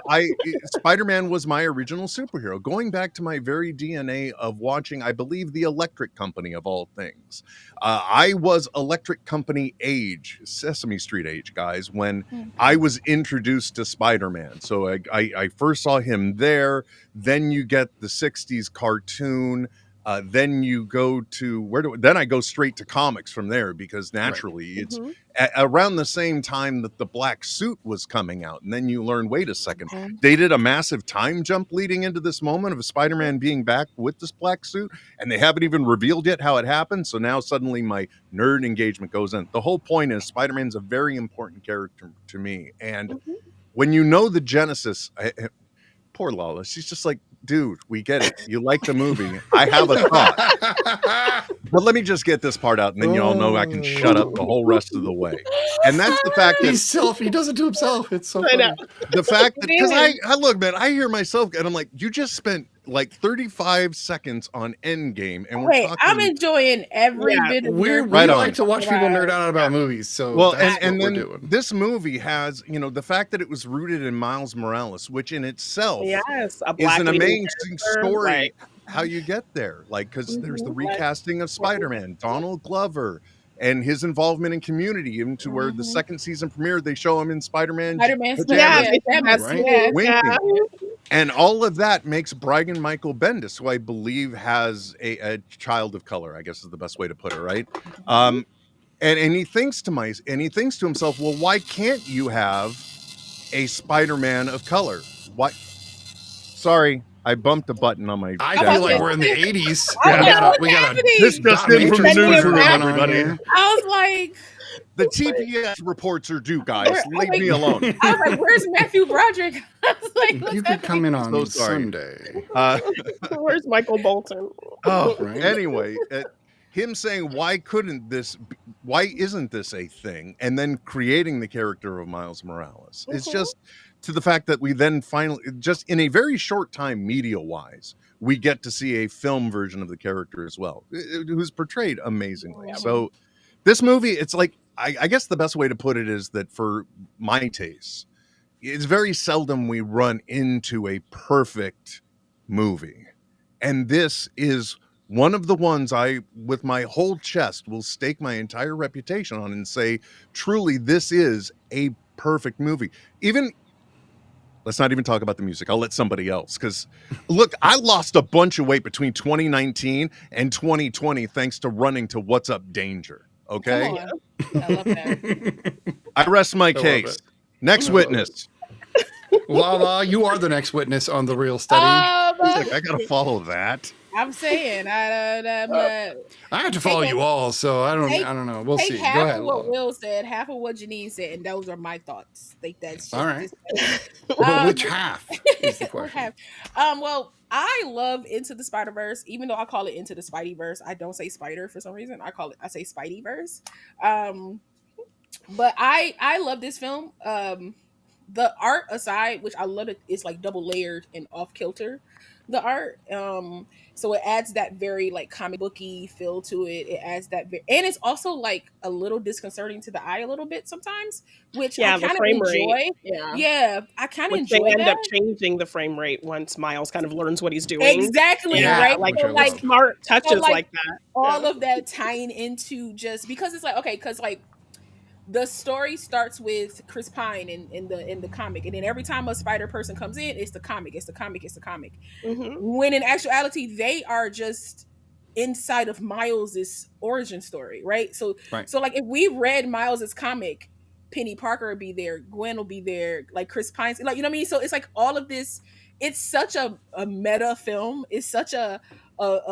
Spider-Man was my original superhero, going back to my very DNA of watching, I believe, the Electric Company of all things. I was Electric Company age, Sesame Street age, guys, when I was introduced to Spider-Man. So I first saw him there. Then you get the 60s cartoon. Then you go to then I go straight to comics from there, because naturally it's around the same time that the black suit was coming out. And then you learn, wait a second, they did a massive time jump leading into this moment of Spider-Man being back with this black suit, and they haven't even revealed yet how it happened. So now suddenly my nerd engagement goes in. The whole point is Spider-Man's a very important character to me. And when you know the genesis, poor Lala, she's just like, dude, we get it. You like the movie. I have a thought. But let me just get this part out, and then you all know I can shut up the whole rest of the way. And that's the fact that he does it to himself. It's so funny. The fact that, because I look, man, I hear myself and I'm like, you just spent like 35 seconds on Endgame, and we're talking. I'm enjoying every bit of we like to watch people nerd out about movies. So and then this movie has, the fact that it was rooted in Miles Morales, which in itself is an amazing story. How you get there, like, because there's the recasting of Spider-Man, Donald Glover, and his involvement in Community, even to where the second season premiere they show him in Spider-Man and all of that makes Brian Michael Bendis, who I believe has a child of color, I guess is the best way to put it, right? And he thinks to himself, well, why can't you have a Spider-Man of color? Why? Sorry, I bumped a button on my. I feel like we're in the 80s. We got this just in from the newsroom, everybody. I was like, the TPS reports are due, guys. Leave me alone. I was like, where's Matthew Broderick? I was like, you could come in on Sunday. Where's Michael Bolton? Anyway, him saying, why isn't this a thing? And then creating the character of Miles Morales. It's just to the fact that we then finally, just in a very short time, media-wise, we get to see a film version of the character as well, who's portrayed amazingly. Yeah. So this movie, it's like, I guess the best way to put it is that for my taste, it's very seldom we run into a perfect movie. And this is one of the ones I, with my whole chest, will stake my entire reputation on and say, truly, this is a perfect movie. Let's not even talk about the music. I'll let somebody else. Because, look, I lost a bunch of weight between 2019 and 2020 thanks to running to What's Up Danger. Okay? I love that. I rest my case. Next witness. Lala, you are the next witness on the real study. I gotta follow that. I'm saying I have to follow you all, so I don't know. We'll see. Go Half ahead. of what Lala. Will said, half of what Janine said, and those are my thoughts. Like that's just All right. just- But which half is the What question? half? Well, I love Into the Spider-Verse, even though I call it Into the Spideyverse. I don't say spider for some reason. I say Spideyverse. But I love this film. The art aside, which I love, it's like double layered and off kilter. The art, so it adds that very like comic booky feel to it. It adds that, and it's also like a little disconcerting to the eye a little bit sometimes, which I the kind of frame enjoy. rate. Yeah, I kind of Which they enjoy end that. up changing the frame rate once Miles kind of learns what he's doing. Exactly, Yeah, right? Like, which I love. smart touches like that. all of that tying into just because it's like, okay, because like the story starts with Chris Pine in the comic, and then every time a spider person comes in, it's the comic. Mhm. When in actuality, they are just inside of Miles's origin story, right? So like if we read Miles's comic, Penny Parker would be there, Gwen will be there, like Chris Pine's, like, you know what I mean? So it's like all of this. It's such a meta film. It's such a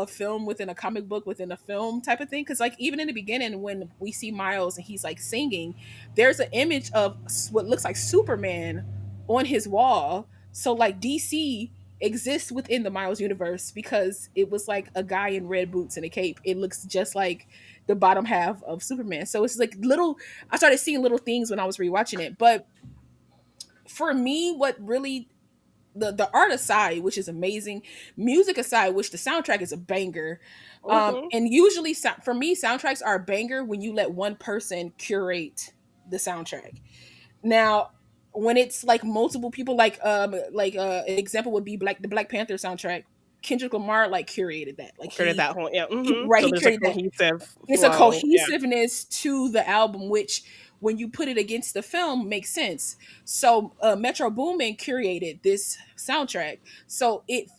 film within a comic book within a film type of thing. Because like even in the beginning when we see Miles and he's like singing, there's an image of what looks like Superman on his wall. So like DC exists within the Miles universe because it was like a guy in red boots and a cape. It looks just like the bottom half of Superman. So it's like I started seeing little things when I was rewatching it. But for me, what really the art aside, which is amazing, music aside, which the soundtrack is a banger, and usually for me soundtracks are a banger when you let one person curate the soundtrack. Now when it's like multiple people, like an example would be the Black Panther soundtrack. Kendrick Lamar like curated that, like Created that whole right. So He there's created a that. cohesive. It's a flow. cohesiveness to the album, which when you put it against the film makes sense. So Metro Boomin curated this soundtrack, so it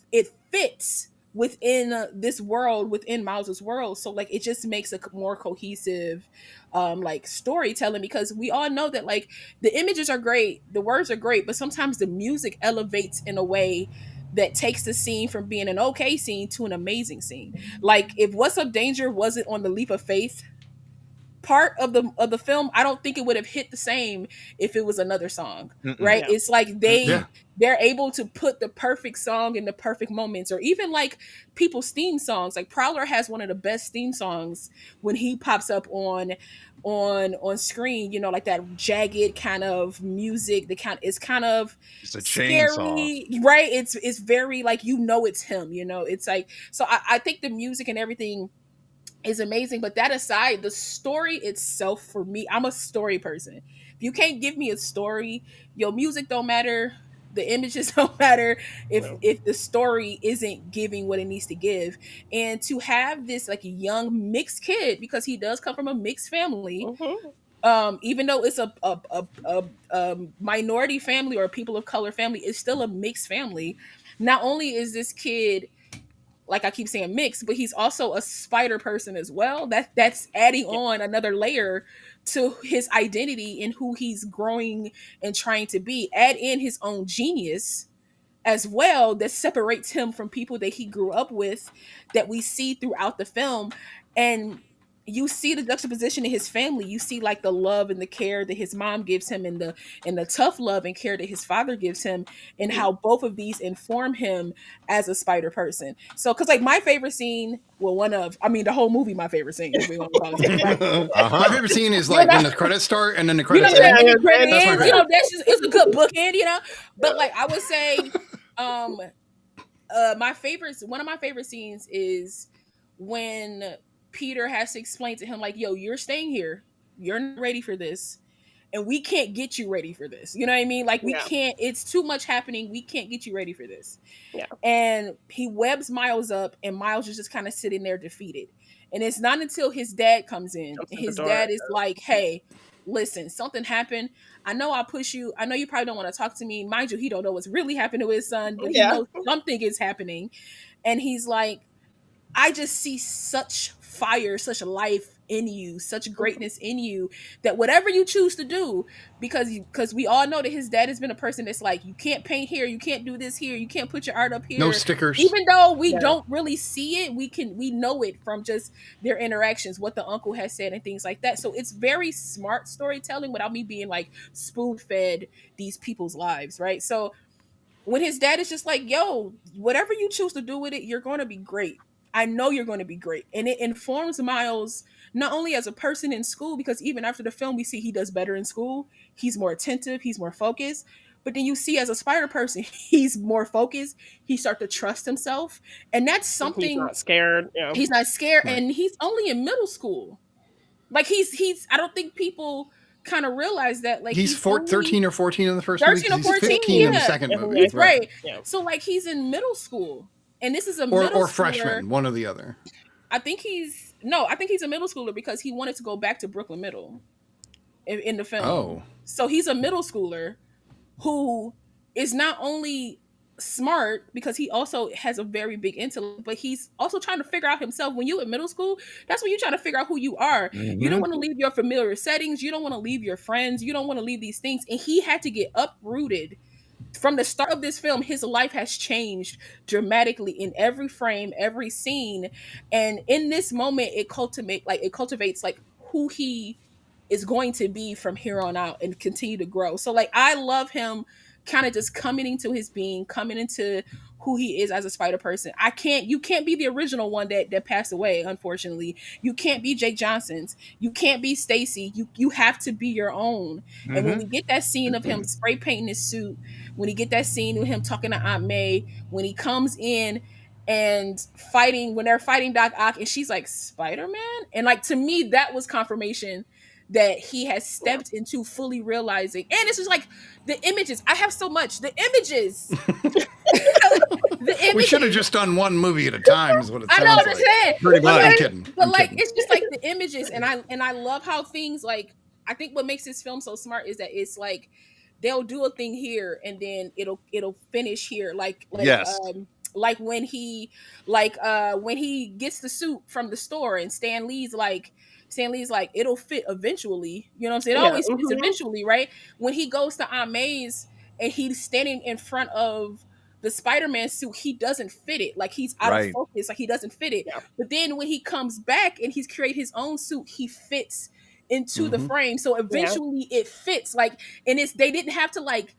fits within this world, within Miles's world. So like it just makes a more cohesive like storytelling, because we all know that like the images are great, the words are great, but sometimes the music elevates in a way that takes the scene from being an okay scene to an amazing scene. Like if What's Up Danger wasn't on the Leap of Faith part of the film, I don't think it would have hit the same if it was another song. Right? Yeah. It's like they're able to put the perfect song in the perfect moments, or even like people's theme songs. Like Prowler has one of the best theme songs when he pops up on screen, you know, like that jagged kind of music, it's kind of It's a scary, chainsaw. right? It's very like, you know, it's him, you know. It's like, so I think the music and everything is amazing. But that aside, the story itself, for me, I'm a story person. If you can't give me a story, your music don't matter, the images don't matter if the story isn't giving what it needs to give. And to have this like young mixed kid, because he does come from a mixed family, even though it's a minority family or a people of color family, it's still a mixed family. Not only is this kid, like I keep saying, mixed, but he's also a spider person as well. That's adding on another layer to his identity and who he's growing and trying to be. Add in his own genius as well that separates him from people that he grew up with, that we see throughout the film. And you see the juxtaposition in his family. You see like the love and the care that his mom gives him, and the tough love and care that his father gives him, and how both of these inform him as a spider person. So, because like my favorite scene, well, the whole movie, my favorite scene. If we want to call it, right? My favorite scene is like when the credits start and then the You know, credits end. that's my favorite. that's just, it's a good bookend, you know. But like I would say, one of my favorite scenes is when Peter has to explain to him, like, yo, you're staying here. You're not ready for this. And we can't get you ready for this. You know what I mean? Like, we can't, it's too much happening. We can't get you ready for this. Yeah. And he webs Miles up, and Miles is just kind of sitting there defeated. And it's not until his dad comes in. And his dad is like, hey, listen, something happened. I know I'll push you. I know you probably don't want to talk to me. Mind you, he don't know what's really happened to his son, but he knows something is happening. And he's like, I just see such fire, such life in you, such greatness in you, that whatever you choose to do, because we all know that his dad has been a person that's like, you can't paint here, you can't do this here, you can't put your art up here. No stickers. Even though we don't really see it, we know it from just their interactions, what the uncle has said and things like that. So it's very smart storytelling without me being like spoon-fed these people's lives, right? So when his dad is just like, yo, whatever you choose to do with it, you're going to be great. I know you're going to be great. And it informs Miles not only as a person in school, because even after the film, we see he does better in school. He's more attentive. He's more focused. But then you see as a spider person, he's more focused. He starts to trust himself. And that's something. He's not scared. Yeah. He's not scared. Right. And he's only in middle school. Like he's I don't think people kind of realize that. Like he's 13 or 14 in the first movie. 13 or 14, he's 15 in the second movie. Right. Yeah. So like he's in middle school. And this is a middle or schooler. freshman, one or the other. I think he's a middle schooler because he wanted to go back to Brooklyn Middle in the film. Oh. So he's a middle schooler who is not only smart because he also has a very big intellect, but he's also trying to figure out himself. When you in middle school, that's when you're trying to figure out who you are. Mm-hmm. You don't want to leave your familiar settings. You don't want to leave your friends. You don't want to leave these things. And he had to get uprooted. From the start of this film, his life has changed dramatically in every frame, every scene. And in this moment, it cultivates like who he is going to be from here on out and continue to grow. So like, I love him kind of just coming into his being, coming into who he is as a spider person. You can't be the original one that passed away, unfortunately. You can't be Jake Johnson's. You can't be Stacy. You have to be your own. Mm-hmm. And when we get that scene of him spray painting his suit, when you get that scene with him talking to Aunt May, when he comes in and when they're fighting Doc Ock and she's like, Spider-Man? And like, to me, that was confirmation that he has stepped into fully realizing. And it's just like the images. I have so much. The images. We should have just done one movie at a time is what it sounds like. I know what I'm saying. Pretty much. I'm kidding. But I'm kidding. It's just like the images. And I love how things like, I think what makes this film so smart is that it's like, they'll do a thing here and then it'll finish here. Like yes. Like when he gets the suit from the store and Stan Lee's like, it'll fit eventually. You know what I'm saying? It always fits eventually, right? When he goes to Aunt May's and he's standing in front of the Spider-Man suit, he doesn't fit it. Like he's out of focus. Like he doesn't fit it. Yeah. But then when he comes back and he's created his own suit, he fits into the frame. So eventually it fits. Like, and they didn't have to like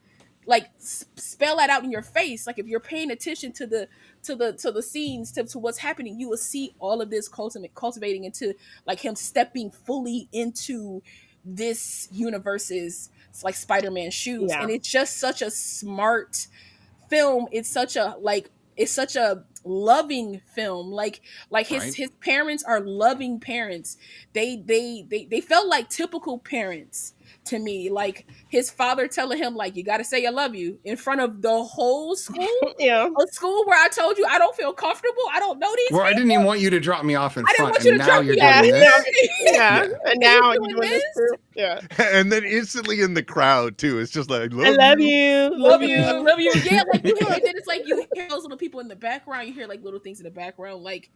spell that out in your face. Like if you're paying attention to the scenes, to what's happening, you will see all of this cultivating into like him stepping fully into this universe's like Spider-Man shoes. And it's just such a smart film. It's such a loving film. Like his parents are loving parents. They felt like typical parents to me. Like his father telling him like, you got to say I love you in front of the whole school. A school where I told you I don't feel comfortable. I don't know these people. I didn't even want you to drop me off in front. I didn't want you to drop me off. And now you're doing this too. Yeah. And then instantly in the crowd too. It's just like, I love you. Love you. Yeah, like you hear, and then it's like you hear those little people in the background. You hear like little things in the background. Like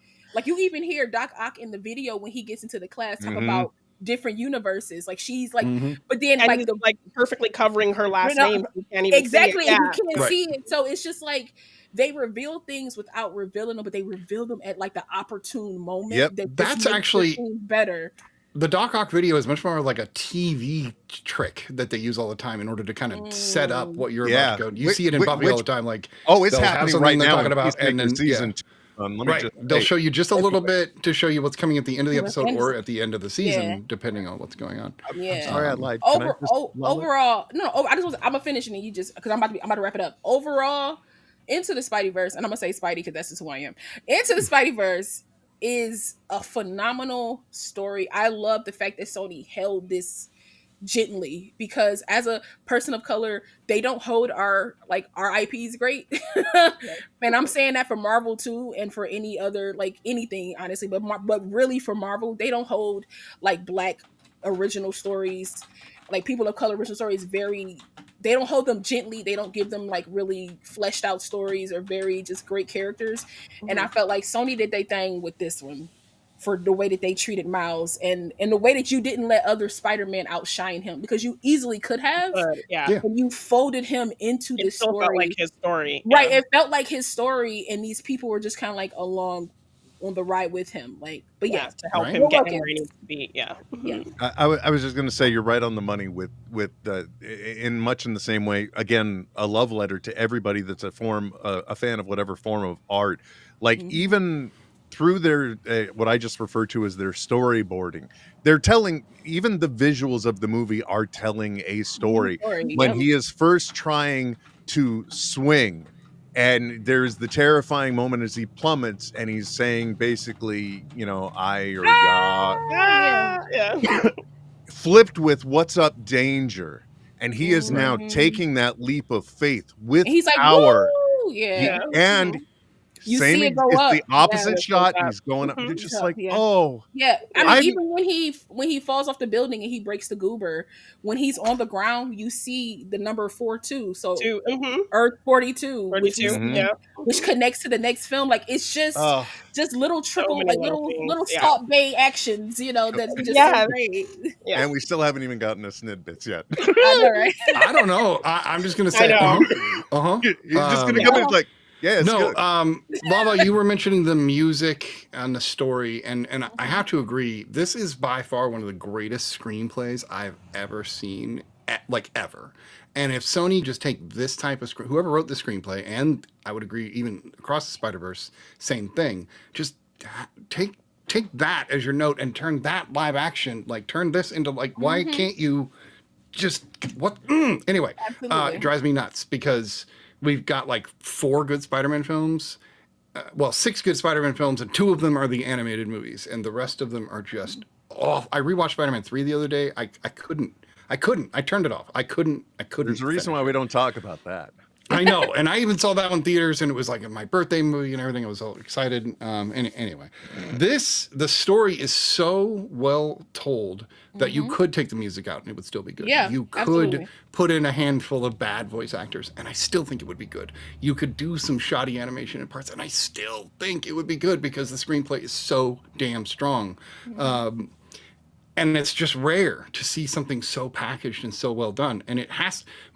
you even hear Doc Ock in the video when he gets into the class talk about different universes. Like she's like, but then and like perfectly covering her last name. So you can't even exactly. see it. You can't see it. So it's just like they reveal things without revealing them, but they reveal them at like the opportune moment. Yep. That just That's makes the actually- scene better. The Doc Ock video is much more like a TV trick that they use all the time in order to kind of set up what you're about to go. You see it in Buffy all the time. Like, oh, it's they'll have happening something right they're now. talking about, and then season two. Let me right, just they'll say, show you just a little bit to show you what's coming at the end of the episode And- or at the end of the season, Yeah. depending on what's going on. Yeah. sorry, I lied. Can I just lull it? Overall, no, I just I'm gonna finish and then you just because I'm about to wrap it up. Overall, Into the Spideyverse, and I'm gonna say Spidey because that's just who I am. Into the Spideyverse is a phenomenal story. I love the fact that Sony held this gently because as a person of color, they don't hold our IPs great. And I'm saying that for Marvel too, and for any other like anything honestly, but really for Marvel, they don't hold like Black original stories, like people of color original stories they don't hold them gently. They don't give them like really fleshed out stories or very just great characters. And I felt like Sony did their thing with this one for the way that they treated Miles and the way that you didn't let other Spider-Man outshine him because you easily could have. Yeah. And you folded him into It this still story. felt like his story. Right. Yeah. It felt like his story and these people were just kind of like along on the ride with him. Like, but yeah, to help Right. him Will get him Wilkins. where he needs to be. Yeah. Yeah. I was just going to say you're right on the money with in much in the same way. Again, a love letter to everybody that's a fan of whatever form of art. Like even through their what I just refer to as their storyboarding, they're telling even the visuals of the movie are telling a story. When he is first trying to swing. And there's the terrifying moment as he plummets and he's saying basically, I or Yeah. flipped with what's up danger. And he is now taking that leap of faith with And he's like, power. woo! Yeah. And You same see it go it's up. the opposite Yeah, shot. it goes up. He's going up. Mhm. It's just Yeah, like, yeah. oh. Yeah, I mean, I'm- even when he falls off the building and he breaks the goober, when he's on the ground, you see the number 42. So Earth 42, 42. Mhm. Yeah. which connects to the next film. Like it's just little trickle, many like little things, little yeah. Salt Bay actions, that's just Yes. so great. Yeah. And we still haven't even gotten to Snidbits yet. I know, right? I don't know. I'm just gonna I say, know. He's just going to come in and like, yeah, it's no, good. Lava, you were mentioning the music and the story, and I have to agree. This is by far one of the greatest screenplays I've ever seen, ever. And if Sony just take this type of whoever wrote the screenplay, and I would agree even across the Spider-Verse, same thing. Just take that as your note and turn that live action, turn this into why can't you just anyway? Absolutely. It drives me nuts because we've got 4 good Spider-Man films. 6 good Spider-Man films, and 2 of them are the animated movies, and the rest of them are just off. I rewatched Spider-Man 3 the other day. I couldn't. I turned it off. I couldn't. There's a reason why we don't talk about that. I know, and I even saw that one in theaters, and it was my birthday movie and everything. I was all excited. Anyway, the story is so well told that you could take the music out and it would still be good. Yeah, you could absolutely. put in a handful of bad voice actors, and I still think it would be good. You could do some shoddy animation in parts, and I still think it would be good because the screenplay is so damn strong. And it's just rare to see something so packaged and so well done. And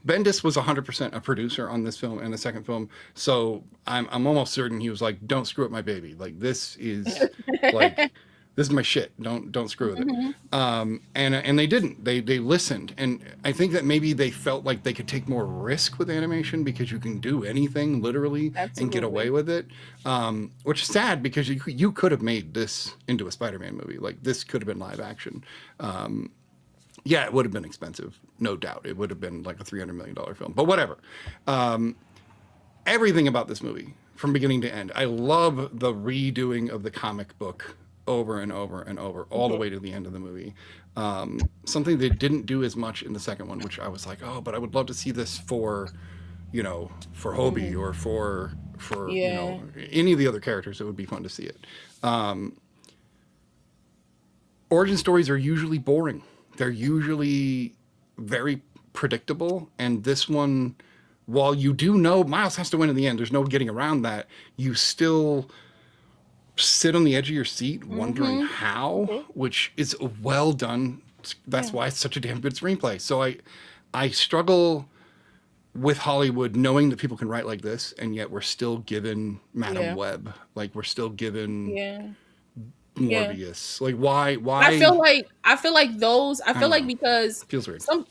Bendis was 100% a producer on this film and the second film. So I'm almost certain he was like, don't screw up my baby. This is this is my shit. Don't screw with it. And they didn't. They listened. And I think that maybe they felt like they could take more risk with animation because you can do anything literally and get away with it. Which is sad because you could have made this into a Spider-Man movie. This could have been live action. Yeah, it would have been expensive, no doubt. It would have been a $300 million film, but whatever. Everything about this movie from beginning to end. I love the redoing of the comic book over and over and over, all the way to the end of the movie. Something they didn't do as much in the second one, which I was like, oh, but I would love to see this for Hobie or for any of the other characters. It would be fun to see it. Origin stories are usually boring. They're usually very predictable, and this one, while you do know Miles has to win in the end, there's no getting around that. You still sit on the edge of your seat wondering how, which is well done. That's why it's such a damn good screenplay. So I struggle with Hollywood knowing that people can write like this, and yet we're still given Madam Web, like we're still given Morbius. Like why? I feel like those. I feel like because feels weird. So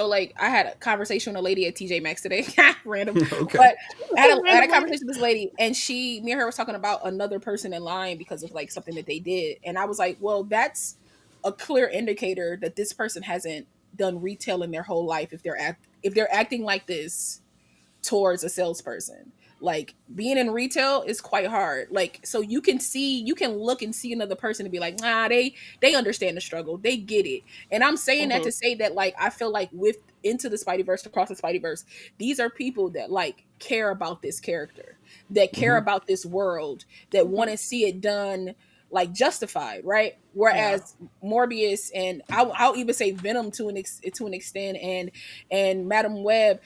like I had a conversation with a lady at TJ Maxx today, random. Okay. But I had a conversation with this lady, and me and her was talking about another person in line because of like something that they did, and I was like, well, that's a clear indicator that this person hasn't done retail in their whole life if they're acting like this towards a salesperson. Like being in retail is quite hard. Like, so you can look and see another person and be like, nah, they understand the struggle. They get it. And I'm saying that to say that, like, I feel like with Into the Spideyverse, Across the Spideyverse, these are people that like care about this character, that care about this world, that want to see it done like justified, right? Whereas Morbius and I'll even say Venom to an extent and Madam Web,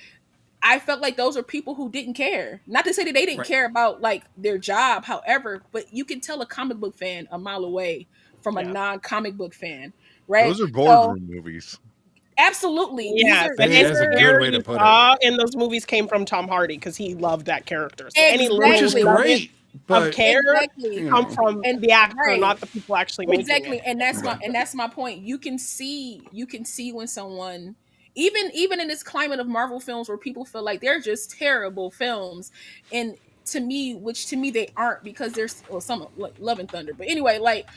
I felt like those are people who didn't care. Not to say that they didn't care about like their job, however, but you can tell a comic book fan a mile away from a non-comic book fan, right? Those are boardroom movies. Absolutely. Yeah, and his a good way to put it. In those movies came from Tom Hardy because he loved that character. So Exactly. any little Which is great. But care come from the actor, not the people actually making it. And that's my point. You can see when someone, even in this climate of Marvel films where people feel like they're just terrible films, and to me they aren't, because there's some like Love and Thunder, but anyway, like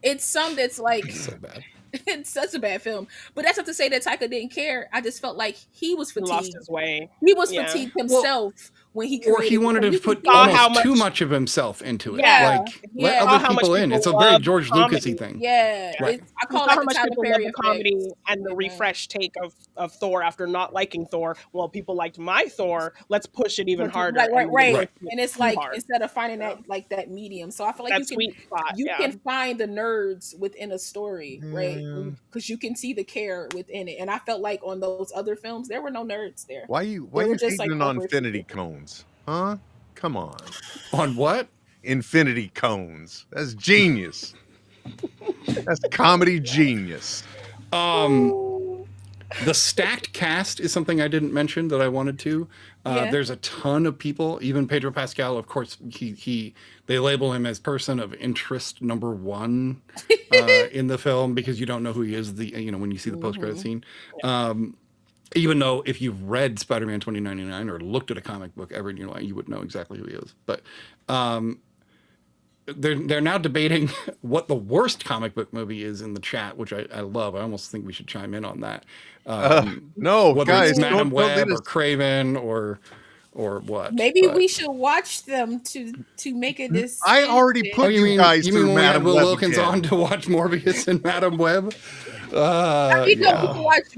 it's some that's like so bad. It's such a bad film, but that's not to say that Taika didn't care. I just felt like he was fatigued. He lost his way. He was fatigued himself when he created, or he wanted to put too much of himself into it. Let other people in. It's a very George Lucas-y thing. Yeah, right. I call it how the much Tyler people Perry love the comedy and the refresh take of Thor after not liking Thor. Well, people liked my Thor. Let's push it even harder. Right. And it's like instead of finding that medium. So I feel like you can find the nerds within a story, right? Because you can see the care within it. And I felt like on those other films there were no nerds there. Why you hating on Infinity Cones? Huh? Come on. On what? Infinity Cones. That's genius. That's comedy genius. The stacked cast is something I didn't mention that I wanted to. There's a ton of people. Even Pedro Pascal, of course, they label him as person of interest number 1 in the film, because you don't know who he is. When you see the post-credit scene. Even though if you've read Spider-Man 2099 or looked at a comic book ever in your life, you would know exactly who he is. But they're now debating what the worst comic book movie is in the chat, which I love. I almost think we should chime in on that. No, whether guys, it's Madam don't Web or Craven or what. Maybe we should watch them to make a decision. I already put you guys you mean through when we had Madam Will Web Wilkins again. on to watch Morbius and Madam Web? We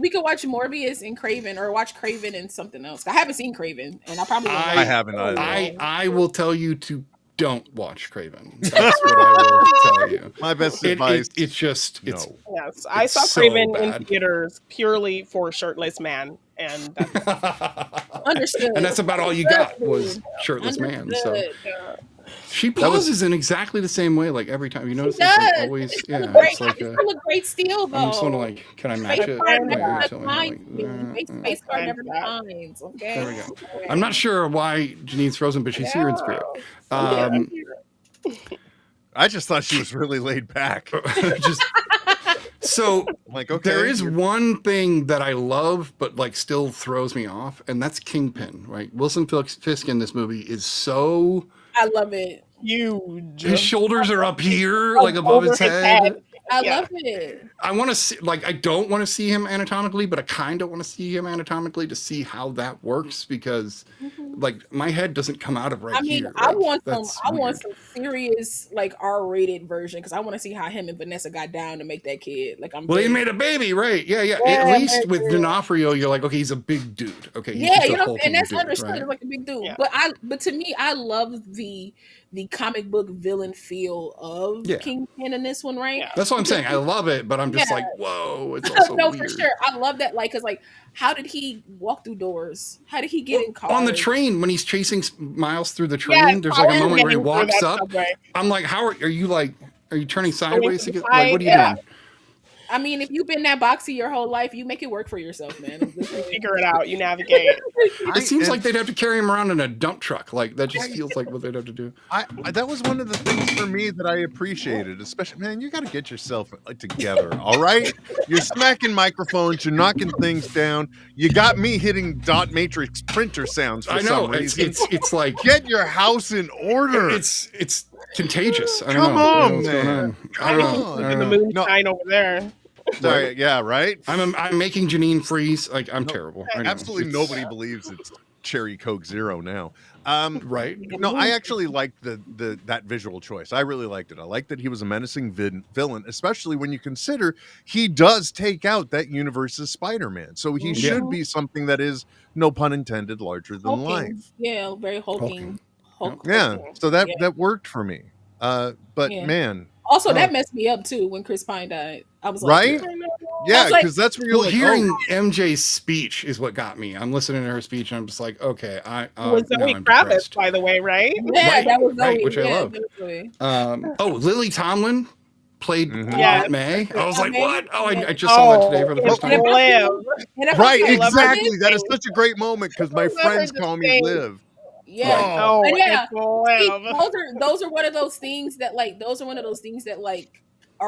could watch Morbius and Craven, or watch Craven and something else. I haven't seen Craven, and I haven't either. I will tell you to don't watch Craven. That's what I will tell you. My best advice. It's just no. Yes, I saw so Craven bad. in theaters purely for shirtless man, and that's understood. And that's about all you got was shirtless man. So she poses in exactly the same way, like every time. You notice it's like always, it's still a great steal, though. I'm sort of like, can I match it? Space Card never defines. Okay. There we go. I'm not sure why Janine's frozen, but she's here in spirit. I just thought she was really laid back. So like, okay, there is one thing that I love, but like still throws me off, and that's Kingpin, right? Wilson Fisk in this movie is so... I love it. Huge. His shoulders are up here, like above his head. I love it. I want to see, like, I don't want to see him anatomically, but I kind of want to see him anatomically to see how that works, because, like, my head doesn't come out of here. I want some serious, like, R-rated version, because I want to see how him and Vanessa got down to make that kid. Like, he made a baby, right? Yeah. At least with D'Onofrio, you're like, okay, he's a big dude. Okay, he's and that's understood. Right? Like a big dude. Yeah. But to me, I love the comic book villain feel of Kingpin in this one, right? Yeah. That's what I'm saying. I love it, but I'm just like, whoa, it's also no, weird. for sure. I love that, like, because, like, how did he walk through doors? How did he get in cars? On the train, when he's chasing Miles through the train, there's like a moment where he walks up. I'm like, are you turning sideways? Like, what are you doing? I mean, if you've been that boxy your whole life, you make it work for yourself, man. You figure it out. You navigate. It seems like they'd have to carry him around in a dump truck. Like that just feels like what they'd have to do. I that was one of the things for me that I appreciated, especially, man, you got to get yourself together, all right? You're smacking microphones, you're knocking things down. You got me hitting dot matrix printer sounds for I know some reason. it's like Get your house in order. it's contagious. I don't Come know. I on, don't know what's going man. on. I don't know. I In the don't know. moonshine over there. Sorry, yeah, right? I'm making Janine freeze. Like I'm terrible. I know. Absolutely It's- nobody believes it's Cherry Coke Zero now. Right. No, I actually liked that visual choice. I really liked it. I liked that he was a menacing villain, especially when you consider he does take out that universe's Spider-Man. So he should be something that is, no pun intended, larger than Hulking. life. Yeah, very hulking. Hulk. Yeah, so that Yeah. worked for me. But Yeah. man, Also, that messed me up too when Chris Pine died. I was like, right? Yeah, was like- because that's where you're Well, like, hearing MJ's speech is what got me. I'm listening to her speech and I'm just like, okay, was now Zoe I'm Kravitz, depressed. by the way, right? Yeah, Right, that was right, Zoe. which I Yeah, love. that was Zoe. Lily Tomlin played Yes. Aunt May. I was like, May. what? Oh, I just saw that today for the first Oh, time. Liv. And I right, also love her exactly. That is thing. such a great moment because my I love her friends to call me sing. Liv. Yeah. Oh, And yeah, it's See, Liv. those are one of those things that are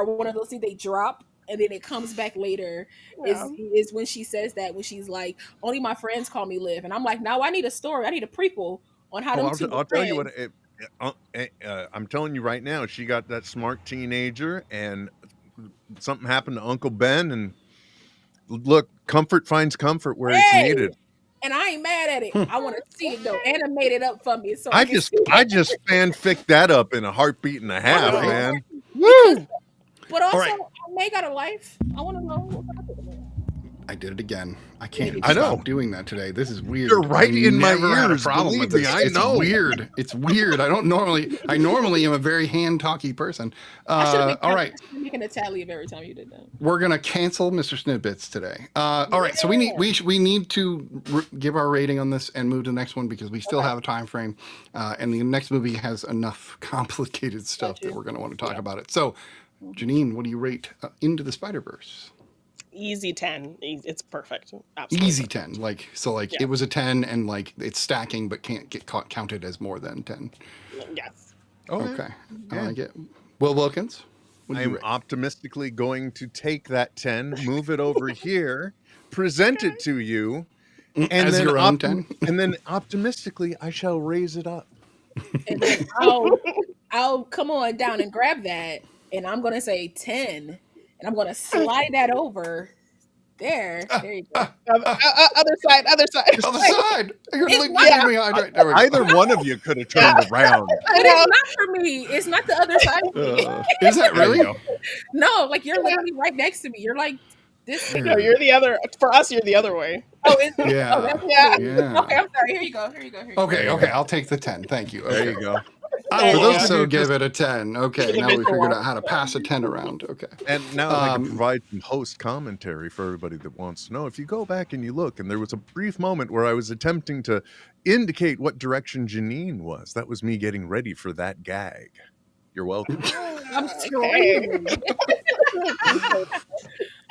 one of those things they drop and then it comes back later. Yeah. Is when she says that, when she's like, only my friends call me Liv, and I'm like, now I need a story. I need a prequel on how them two were I'll tell you friends. what. I'm telling you right now, she got that smart teenager, and something happened to Uncle Ben. And look, comfort finds comfort where it's Hey! needed. And I ain't mad at it. I want to see it though. Animate it up for me. So I can just see it. fanfic that up in a heartbeat and a half, Right. man. Woo! But also, right. May got a life. I want to know what happened to her. I did it again. I can't I know. stop doing that today. This is weird. You're right I in my never had a ears, problem with believe this. me, I It's know. weird. It's weird. I normally am a very hand talky person. I should have been All right. making a tally of every time you did that. We're gonna cancel Mr. Snippets today. All right, so we need to give our rating on this and move to the next one because we still have a time frame, and the next movie has enough complicated stuff that we're gonna want to talk about it. So, Janine, what do you rate Into the Spider-Verse? Easy 10. It's perfect. Absolutely. Easy 10. It was a 10, and like it's stacking, but can't get counted as more than 10. Yes. Okay, I like it. Will Wilkins, what do I you am rate? optimistically going to take that 10, move it over here, present it to you, and As then your own 10? and then optimistically I shall raise it up. And then I'll come on down and grab that, and I'm gonna say 10, and I'm gonna slide that over there. There you go. Other side. Other side. You're It's leaving not- me behind. Right, there we go. Either one of you could have turned around. But it's not for me. It's not the other side of me. Is that There you really? go. No, like you're literally right next to me. You're like this. No, you're the other. For us, you're the other way. Oh, it's Yeah. Oh, that's, Yeah. Yeah. Okay, I'm sorry. Here you go. Here you go. Okay. I'll take the 10. Thank you. Okay. There you go. I will For those of also you give it a 10. Okay. Now we Individual. figured out how to pass a 10 around. Okay. And now I can Um, provide some host commentary for everybody that wants to know. If you go back and you look, and there was a brief moment where I was attempting to indicate what direction Janine was. That was me getting ready for that gag. You're welcome. I'm screaming.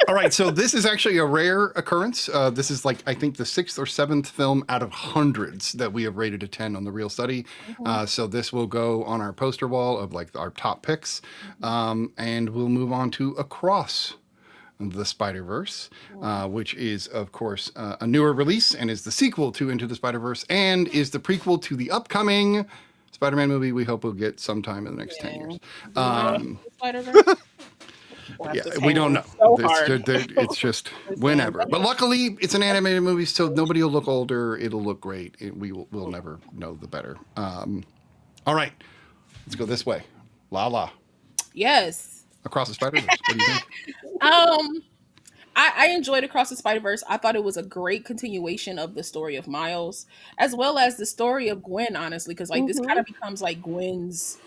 All right. So this is actually a rare occurrence. This is I think the 6th or 7th film out of hundreds that we have rated a 10 on the Real Study. So this will go on our poster wall of our top picks. And we'll move on to Across the Spider-Verse, which is, of course, a newer release and is the sequel to Into the Spider-Verse and is the prequel to the upcoming Spider-Man movie we hope we'll get sometime in the next 10 years. Spider-Verse. Yeah, we don't know. So It's hard. it's just whenever. But luckily, it's an animated movie, so nobody will look older. It'll look great. We'll never know the better. All right, let's go this way. La. Yes. Across the Spider-Verse. What do you think? I enjoyed Across the Spider-Verse. I thought it was a great continuation of the story of Miles, as well as the story of Gwen, honestly, because this kind of becomes like Gwen's.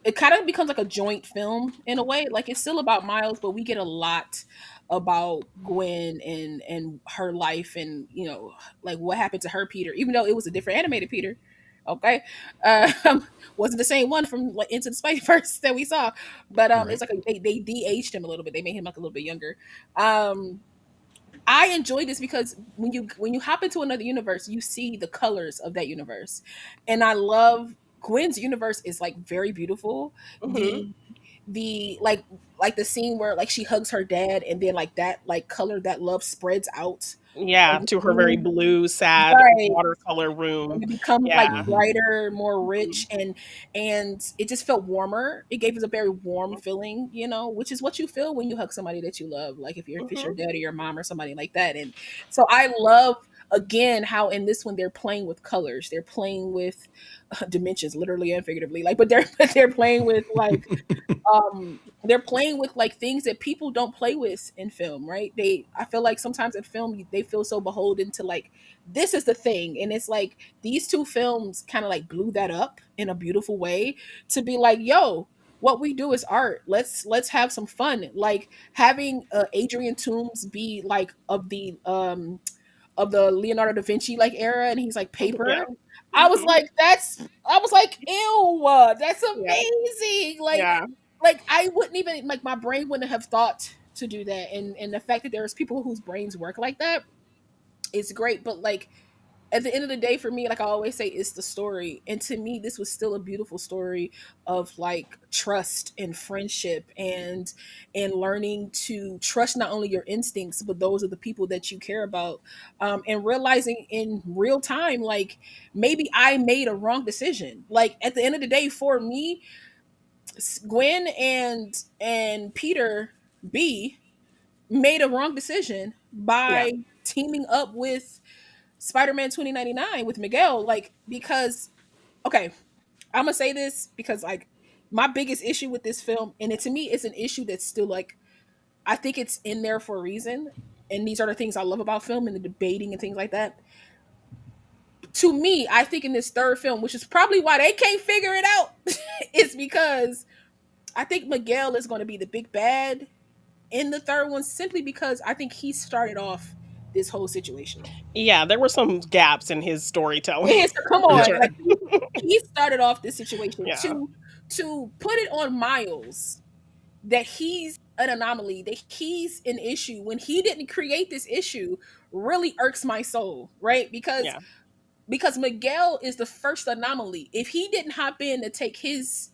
It kind of becomes like a joint film in a way. Like it's still about Miles, but we get a lot about Gwen and her life and like what happened to her Peter, even though it was a different animated Peter. Okay, wasn't the same one from like Into the Spider-Verse that we saw, but Right. it's like they de-aged him a little bit. They made him like a little bit younger. Um, I enjoy this because when you hop into another universe, you see the colors of that universe, and I love Gwen's universe is like very beautiful. Mhm. The like the scene where like she hugs her dad, and then like that like color, that love spreads out Yeah, over to the her very room. blue, sad Right. watercolor And room. it becomes like Yeah. brighter, more rich, and it just felt warmer. It gave us a very warm feeling, which is what you feel when you hug somebody that you love, like if it's your Mhm. dad or your mom or somebody like that. And so I love again how in this one they're playing with colors, they're playing with dimensions, literally and figuratively, like, but they're playing with like they're playing with like things that people don't play with in film, right? I feel like sometimes in film they feel so beholden to like this is the thing, and it's like these two films kind of like blew that up in a beautiful way to be like, yo, what we do is art. Let's have some fun, like having Adrian Toomes be like of the Leonardo da Vinci like era, and he's like Yeah. paper. I was like, ew, that's Yeah. amazing. Yeah. Like I wouldn't even like my brain wouldn't have thought to do that. And the fact that there's people whose brains work like that is great. But like at the end of the day, for me, like I always say, it's the story. And to me, this was still a beautiful story of like trust and friendship and learning to trust not only your instincts, but those of the people that you care about. And realizing in real time, like maybe I made a wrong decision. Like at the end of the day, for me, Gwen and Peter B made a wrong decision Yeah. by teaming up with Spider-Man 2099 with Miguel, like because okay, I'm gonna say this because like my biggest issue with this film, and to me it's an issue that's still like I think it's in there for a reason, and these are the things I love about film and the debating and things like that. To me, I think in this third film, which is probably why they can't figure it out, is because I think Miguel is going to be the big bad in the third one simply because I think he started off this whole situation. Yeah, there were some gaps in his storytelling. Yes, come For on, sure. like he started off this situation Yeah. to put it on Miles that he's an anomaly, that he's an issue when he didn't create this issue really irks my soul, right? Yeah. Because Miguel is the first anomaly. If he didn't hop in to take his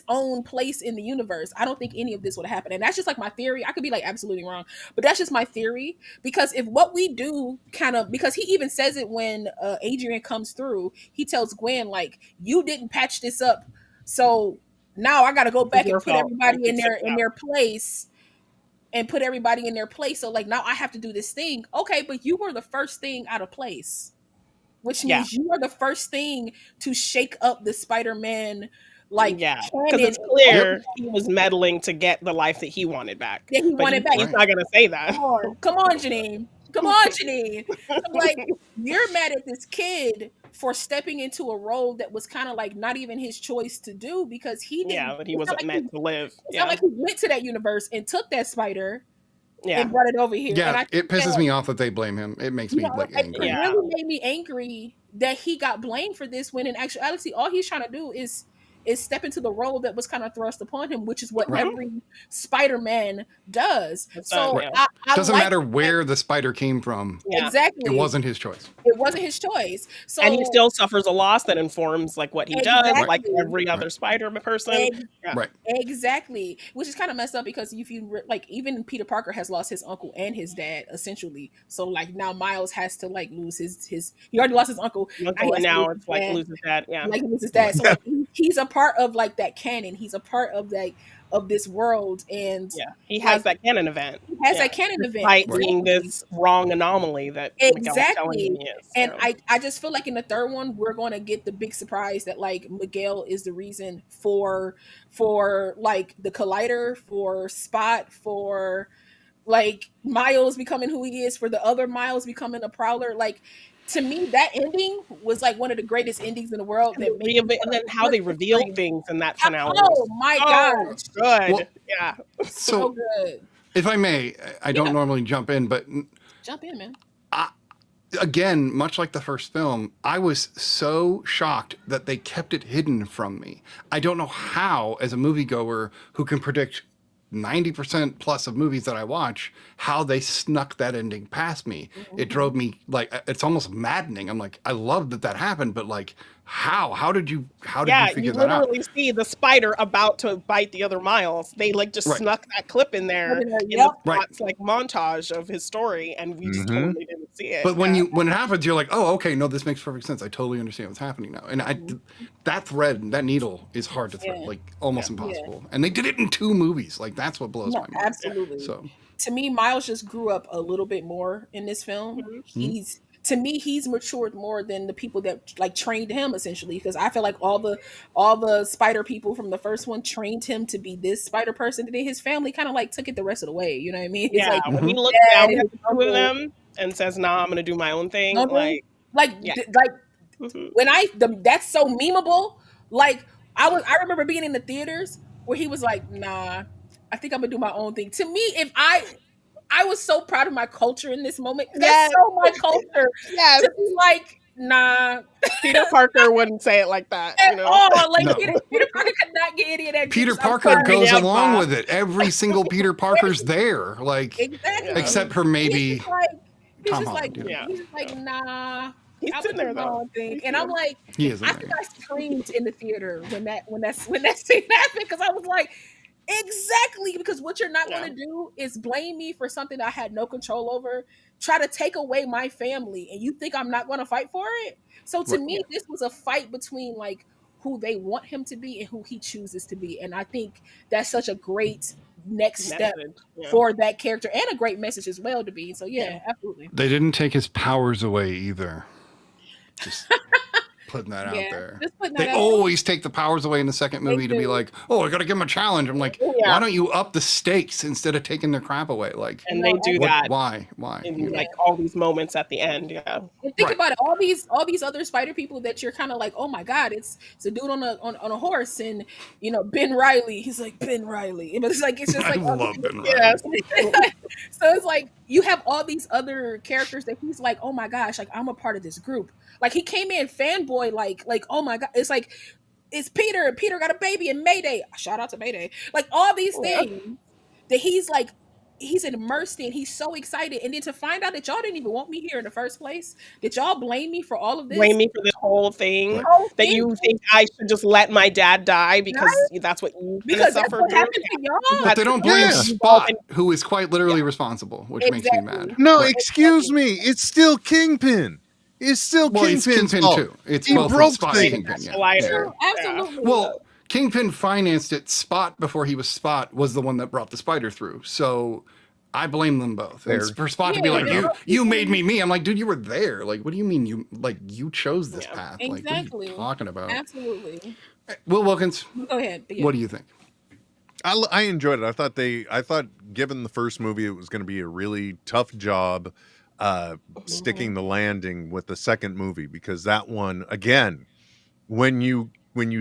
own place in the universe, I don't think any of this would happen. And that's just like my theory. I could be like absolutely wrong, but that's just my theory. Because if what we do kind of, because he even says it when Adrian comes through, he tells Gwen like, "You didn't patch this up, so now I got to go back and your put fault. everybody in Fix it now." their place." And put everybody in their place. So like now I have to do this thing. Okay, but you were the first thing out of place, which Yeah. means you are the first thing to shake up the Spider-Man like Yeah, because canon it's clear he was meddling to get the life that he wanted back. that he But wanted back. he's not going to say that. Come on, Janine. Come on, Janine. I'm like, you're mad at this kid for stepping into a role that was kind of like not even his choice to do because he didn't. Yeah, that he it's not wasn't like meant to live. It's Yeah. not like he went to that universe and took that spider Yeah. and brought it over here. Yeah, and I it pisses me off that they blame him. It makes me like angry. It really made me angry that he got blamed for this when in actuality all he's trying to do is step into the role that was kind of thrust upon him, which is what every Spider-Man does. So Right. I Doesn't like matter where the spider came from. Yeah. exactly. It wasn't his choice. It wasn't his choice. So And he still suffers a loss that informs like what he does, like Exactly. every other Spider-Man person. Yeah. Right. Exactly, which is kind of messed up because if you like, even Peter Parker has lost his uncle and his dad essentially. So like now Miles has to like lose his he already lost his uncle. And now it's like dad. loses that. Yeah. Like he loses dad. So like, he's a part of like that canon. He's a part of like of this world, and Yeah. He has like, that canon event. he has that canon event. Despite being this wrong anomaly that Miguel's telling Exactly. him he is. And So. I just feel like in the third one we're going to get the big surprise that like Miguel is the reason for like the collider, for Spot, for like Miles becoming who he is, for the other Miles becoming a Prowler. Like to me that ending was like one of the greatest endings in the world. That made me And then how they revealed things in that finale. Oh my gosh. Good. Well, Yeah. So So, good. if I may, I don't normally jump in, but Jump in, man. again, much like the first film, I was so shocked that they kept it hidden from me. I don't know how, as a moviegoer who can predict 90% plus of movies that I watch, how they snuck that ending past me. It drove me, like, it's almost maddening. I'm like, I love that happened, but like, how did you figure that out? literally see the spider about to bite the other Miles. They like just Right. snuck that clip in there in the Yep. plot's like montage of his story, and we just totally didn't see it. But when it happens, you're like, oh, okay, no, this makes perfect sense. I totally understand what's happening now. And that thread, that needle is hard to thread, like almost impossible. And they did it in 2 movies. Like that's what blows my mind. Absolutely. So to me, Miles just grew up a little bit more in this film. He's matured more than the people that like trained him essentially, because I feel like all the spider people from the first one trained him to be this spider person, and then his family kind of like took it the rest of the way. You know what I mean? It's Yeah, like when he looks down at the two of them and says, "Nah, I'm gonna do my own thing." Like when that's so memeable. Like I remember being in the theaters where he was like, "Nah, I think I'm gonna do my own thing." To me, if I was so proud of my culture in this moment. That's so my culture. To be like, nah. Peter Parker wouldn't say it like that. At You know? all. Like No. Peter Parker could not get any of that. Peter juice. I'm Parker sorry. goes Yeah, along Bob. with it. Every single Peter Parker's there, like Exactly. except for maybe He's Tom just Holland, like, yeah. he's just like, nah. He's I'm in there gonna do my though. own thing. And I'm like, he is in I there. think I screamed in the theater when that scene happened, because I was like, exactly, because what you're not going to do is blame me for something I had no control over, try to take away my family, and you think I'm not going to fight for it. So to me, this was a fight between like who they want him to be and who he chooses to be, and I think that's such a great next step for that character, and a great message as well to be. So absolutely. They didn't take his powers away either. Just putting that out there. They always take the powers away in the second movie to be like, oh, I got to give him a challenge. I'm like, why don't you up the stakes instead of taking their crap away? Like, and they do that. Why? In like all these moments at the end, And think about it, all these other spider people that you're kind of like, oh my god, it's a dude on a horse, and you know Ben Reilly. He's like Ben Reilly, but it's just like I love Ben Reilly. So it's like you have all these other characters that he's like, oh my gosh, like I'm a part of this group. Like he came in fanboy, like oh my god, it's like it's Peter, and Peter got a baby, and Mayday. Shout out to Mayday. Like all these things that he's like. He's immersed in. He's so excited, and then to find out that y'all didn't even want me here in the first place, that y'all blame me for all of this, blame me for this whole thing, that you think I should just let my dad die because that's what you suffered through. To y'all. But they don't blame Spot, who is quite literally responsible, which makes me mad. No, excuse me. It's still Kingpin. It's still Kingpin's Kingpin fault. Too. It's he both broke Spot things. and Kingpin. Absolutely. Well, Kingpin financed it. Spot, before he was Spot, was the one that brought the spider through. So I blame them both. And for Spot to be like, you made me. I'm like, dude, you were there. Like, what do you mean you chose this path? Like, what are you talking about? Absolutely. Will Wilkins, go ahead. What do you think? I enjoyed it. I thought given the first movie, it was going to be a really tough job sticking the landing with the second movie, because that one, again, when you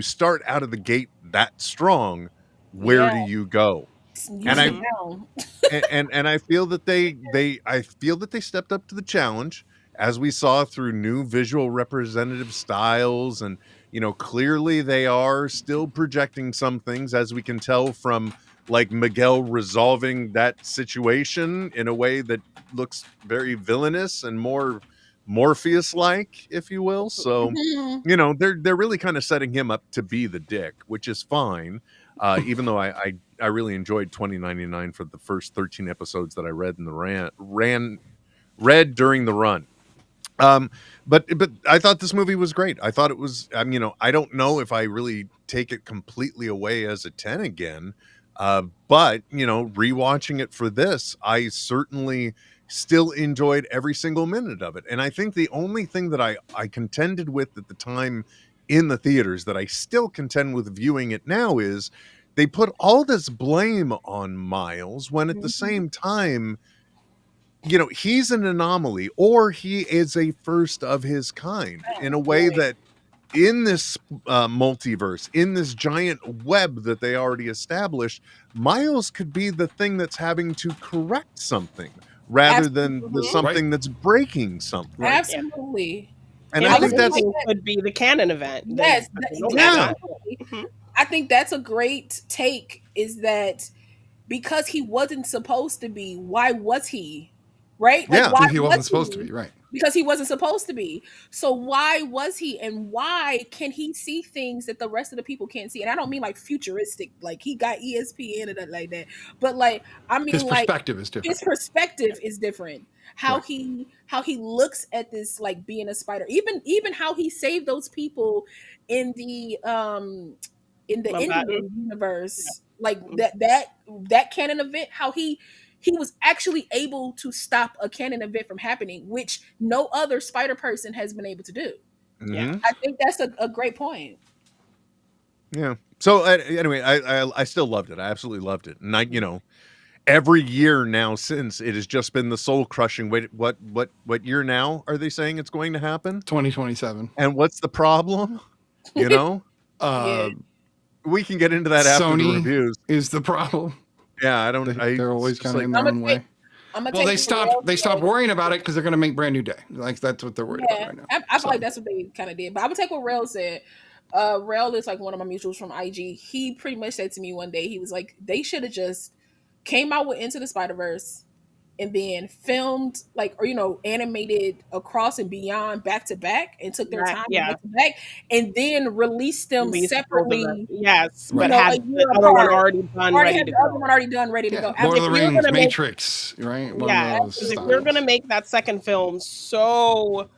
start out of the gate that strong, where do you go? And I feel that they stepped up to the challenge, as we saw through new visual representative styles, and clearly they are still projecting some things, as we can tell from like Miguel resolving that situation in a way that looks very villainous and more Morpheus-like, if you will. So they're really kind of setting him up to be the dick, which is fine. Even though I really enjoyed 2099 for the first 13 episodes that I read in the read during the run. But I thought this movie was great. I thought it was, I don't know if I really take it completely away as a 10 again. But rewatching it for this, I certainly still enjoyed every single minute of it. And I think the only thing that I contended with at the time in the theaters that I still contend with viewing it now is they put all this blame on Miles when at the same time, he's an anomaly, or he is a first of his kind, in a way that in this multiverse, in this giant web that they already established, Miles could be the thing that's having to correct something rather than the Absolutely. something that's breaking something. Absolutely. And And I I think that's could be the canon event. Yes, They don't have that. absolutely. Mhm. I think that's a great take, is that because he wasn't supposed to be, why was he? Right? Like, Yeah. why He was wasn't supposed to he? be, right? Because he wasn't supposed to be. So why was he, and why can he see things that the rest of the people can't see? And I don't mean like futuristic, like he got ESPN and that like that, but like I mean His like perspective is different. his perspective is different. How Right. he looks at this, like being a spider, even how he saved those people in the Love that. Indian universe, like that canon event, how he was actually able to stop a canon event from happening, which no other spider person has been able to do. Yeah. I think that's a great point. Yeah. So anyway, I still loved it. I absolutely loved it. And every year now since, it has just been the soul crushing. Wait, what year now are they saying it's going to happen? 2027. And what's the problem? You know, Yeah. we can get into that after the Sony reviews. is the problem. Yeah, I don't. They're always it's just kind of in their I'ma own way. I'm gonna Well, take they stopped worrying about it because they're going to make Brand New Day. Like that's what they're worried about right now. I feel like that's what they kind of did. But I'm gonna take what Rail said. Rail is like one of my mutuals from IG. He pretty much said to me one day, he was like, they should have just came out with Into the Spider-Verse and then filmed animated Across and Beyond back to back, and took their time back to back, and then released them separately. Yes, Right. but had the other one already done, ready to go. Other one already done, ready to go. Lord of the If you're Rings, gonna make- Matrix, right? One Yeah, of those because if styles. you're gonna make that second film so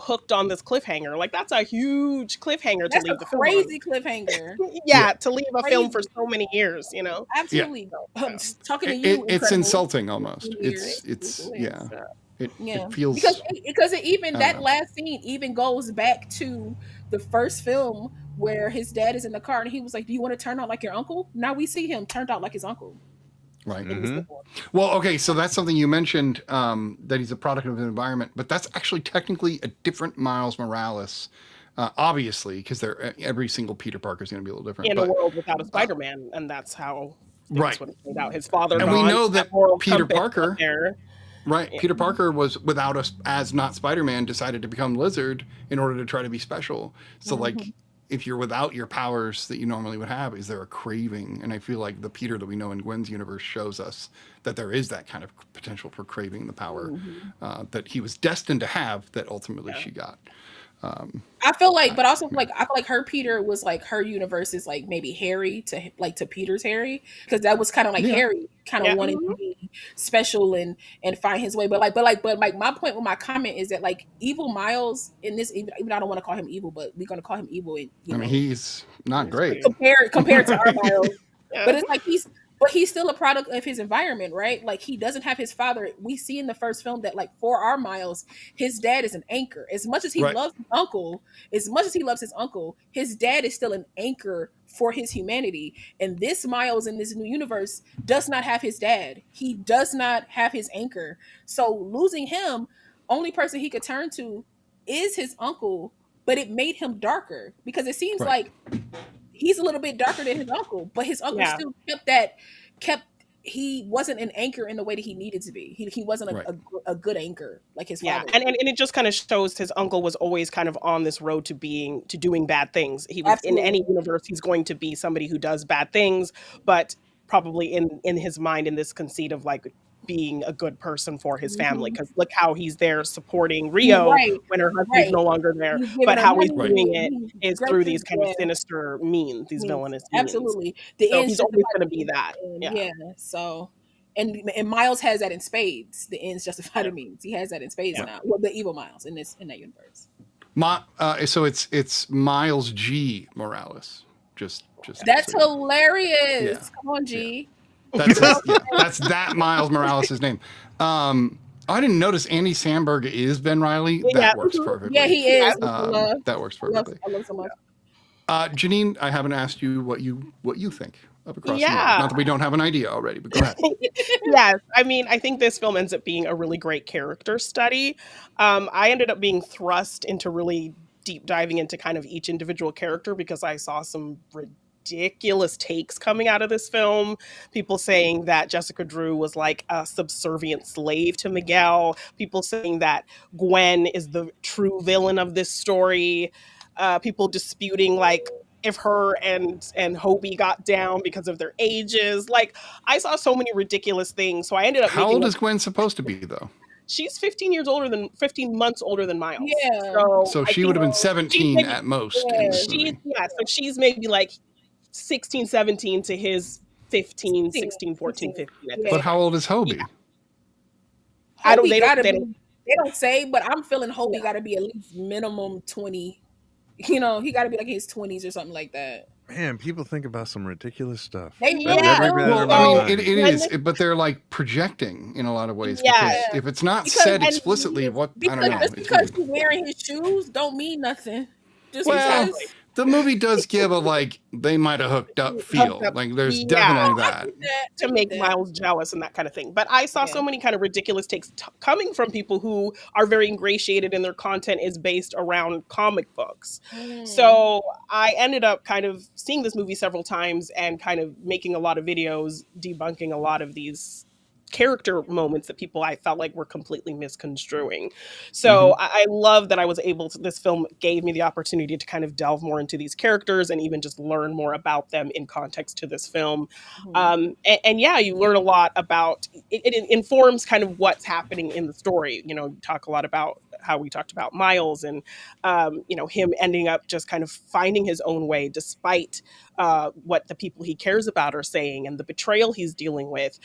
hooked on this cliffhanger, like that's a huge cliffhanger That's to a leave the film. crazy cliffhanger. Yeah, to leave a film for Crazy. so many years. Absolutely. Talking to you, It's incredible. insulting almost. Years. It's Yeah. It Yeah, feels because it even I don't that know. last scene even goes back to the first film where his dad is in the car and he was like, "Do you want to turn out like your uncle?" Now we see him turned out like his uncle. right. in this Mhm. film. Well, okay, so that's something you mentioned, that he's a product of his environment, but that's actually technically a different Miles Morales, obviously, because every single Peter Parker is going to be a little different. In but, a world without a Spider-Man, and that's how Right. what it played out. His father, And we gone, know that moral Peter compass Parker- up there. right, Yeah. Peter Parker was without us as not Spider-Man, decided to become Lizard in order to try to be special. So, like, if you're without your powers that you normally would have, is there a craving? And I feel like the Peter that we know in Gwen's universe shows us that there is that kind of potential for craving the power that he was destined to have that ultimately she got. I feel like, but also like I feel like her Peter was like her universe is like maybe Harry to Peter's Harry, because that was kind of like Yeah. Harry kind of wanted to be special and find his way. But my point with my comment is that like evil Miles in this, even I don't want to call him evil, but we're gonna call him evil. And, I mean, he's not great. compared to our Miles. Yeah. But it's like he's still a product of his environment, right? Like he doesn't have his father. We see in the first film that like for our Miles, his dad is an anchor. As much as he Right. loves his uncle, his dad is still an anchor for his humanity. And this Miles in this new universe does not have his dad. He does not have his anchor. So losing him, only person he could turn to is his uncle, but it made him darker because it seems Right. like he's a little bit darker than his uncle, but his uncle still he wasn't an anchor in the way that he needed to be. He wasn't a good anchor like his father. And it just kind of shows his uncle was always kind of on this road to doing bad things. He was in any universe, he's going to be somebody who does bad things, but probably in his mind in this conceit of like being a good person for his family, because look how he's there supporting Rio when her husband's no longer there, but how he's doing it is through these kind of sinister means, these villainous means. Absolutely. So he's always going to be that. So and Miles has that in spades. The ends justify the means. He has that in spades now. Well, the evil Miles in that universe. So it's Miles G. Morales. Just That's so hilarious. Yeah. Come on, G. That's that's that Miles Morales' name. I didn't notice Andy Samberg is Ben Riley. That works perfectly. Yeah, he is. That works perfectly. I love so much. Janine, I haven't asked you what you think of Across the Yeah. Universe. Not that we don't have an idea already, but go ahead. Yes, I mean, I think this film ends up being a really great character study. I ended up being thrust into really deep diving into kind of each individual character because I saw some ridiculous takes coming out of this film. People saying that Jessica Drew was like a subservient slave to Miguel. People saying that Gwen is the true villain of this story. People disputing like if her and Hobie got down because of their ages. Like, I saw so many ridiculous things. So I ended up How old is Gwen supposed to be, though? She's 15 months older than Miles. Yeah. So she would have been 17 at most. In this movie. So she's maybe like 16, 17 to his 15, 16, 14, 15. Yeah. But how old is Hobie? They don't say, but I'm feeling Hobie got to be at least minimum 20. You know, he got to be like in his 20s or something like that. Man, people think about some ridiculous stuff. Well, I mean, it is, but they're like projecting in a lot of ways. Yeah. Because if it's not said explicitly, I don't know. Just because he's wearing his shoes don't mean nothing. Just because. The movie does give a like they might have hooked up feel. Like there's definitely that to make Miles jealous and that kind of thing. But I saw so many kind of ridiculous takes coming from people who are very ingratiated in their content is based around comic books. So I ended up kind of seeing this movie several times and kind of making a lot of videos debunking a lot of these character moments that I felt like were completely misconstruing. So I love that I was able to, this film gave me the opportunity to kind of delve more into these characters and even just learn more about them in context to this film. And yeah, you learn a lot about, it informs kind of what's happening in the story. You know, you talk a lot about how we talked about Miles and, him ending up just kind of finding his own way despite what the people he cares about are saying and the betrayal he's dealing with.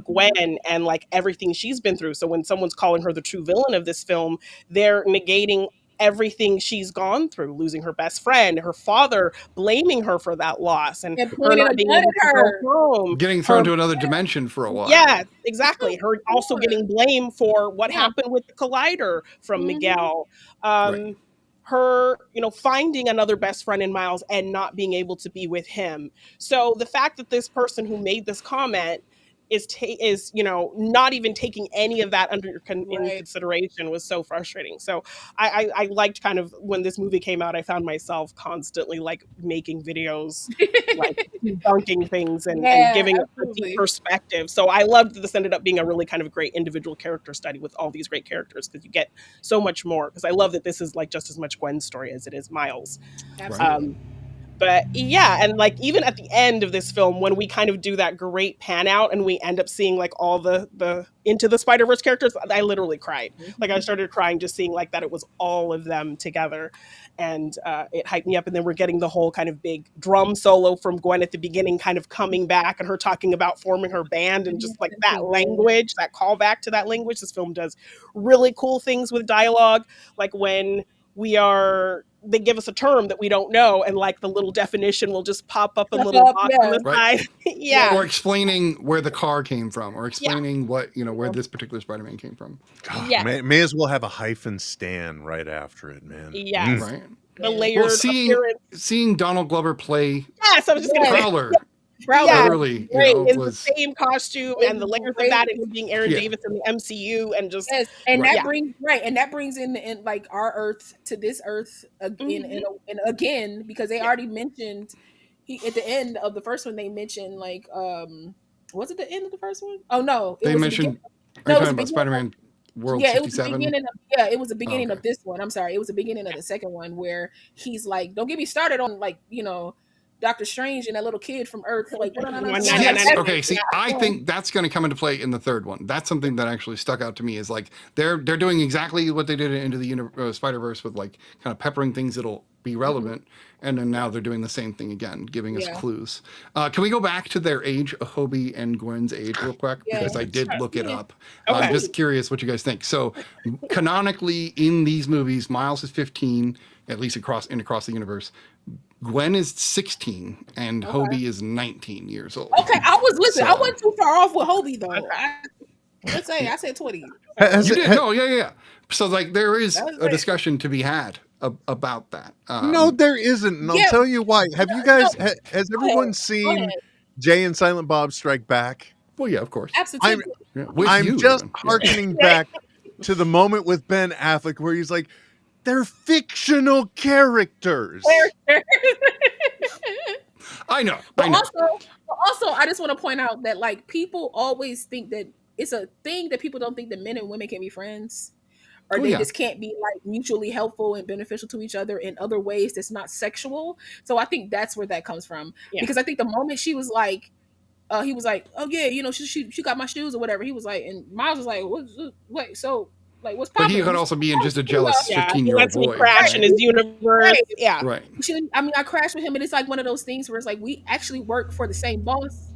Gwen and like everything she's been through. So when someone's calling her the true villain of this film, they're negating everything she's gone through, losing her best friend, her father blaming her for that loss, and her not being able to go home, getting thrown to another dimension for a while. Yeah, exactly. Her also getting blamed for what happened with the collider from Miguel. Her, finding another best friend in Miles and not being able to be with him. So the fact that this person who made this comment is not even taking any of that under in consideration was so frustrating. So I liked kind of when this movie came out, I found myself constantly like making videos, like debunking things and giving a deep perspective. So I loved that this ended up being a really kind of great individual character study with all these great characters because you get so much more. Because I love that this is like just as much Gwen's story as it is Miles. But yeah, and like even at the end of this film, when we kind of do that great pan out and we end up seeing like all the Into the Spider-Verse characters, I literally cried. Like I started crying just seeing like that it was all of them together. And it hyped me up. And then we're getting the whole kind of big drum solo from Gwen at the beginning kind of coming back and her talking about forming her band and just like that language, that callback to that language. This film does really cool things with dialogue. Like when they give us a term that we don't know and like the little definition will just pop up a little box on the side. Or explaining where the car came from or explaining what, where this particular Spider-Man came from. God, may as well have a hyphen Stan right after it, man. Yeah. Right. The layered appearance. Seeing Donald Glover play I was just going to Prowler. Literally, in the same costume and the layers of that and being Aaron Davis in the MCU and just that brings in like our Earth to this Earth again and again because they already mentioned at the end of the first one they mentioned like was it the end of the first one? Oh no, they mentioned. Are you talking about Spider-Man World 67? It was the beginning of this one. I'm sorry, it was the beginning of the second one where he's like, don't get me started on like Doctor Strange and that little kid from Earth. Like, okay. See, I think that's going to come into play in the third one. That's something that actually stuck out to me is like they're doing exactly what they did Into the Spider-Verse with like kind of peppering things that'll be relevant, and then now they're doing the same thing again, giving us clues. Can we go back to their age, Hobie and Gwen's age, real quick? Because I did look it up. I'm just curious what you guys think. So, canonically, in these movies, Miles is 15, at least across the universe. Gwen is 16 and Hobie is 19 years old. Okay, I wasn't too far off with Hobie though. I said 20. You did? No, yeah. So like there is a discussion to be had about that. No, there isn't. And I'll tell you why. Have you guys? Has everyone seen Jay and Silent Bob Strike Back? Well, yeah, of course. Absolutely. I'm just hearkening back to the moment with Ben Affleck where he's like, they're fictional characters. I know. But also, I just want to point out that like people always think that it's a thing that people don't think that men and women can be friends, or they just can't be like mutually helpful and beneficial to each other in other ways that's not sexual. So I think that's where that comes from. Yeah. Because I think the moment she was like, he was like, oh yeah, you know, she got my shoes or whatever. He was like, and Miles was like, wait, so like what's popping? But he could also be in just a jealous 15-year-old boy. Crash in his universe. Right. Yeah. Right. I mean, I crashed with him, and it's like one of those things where it's like we actually work for the same boss.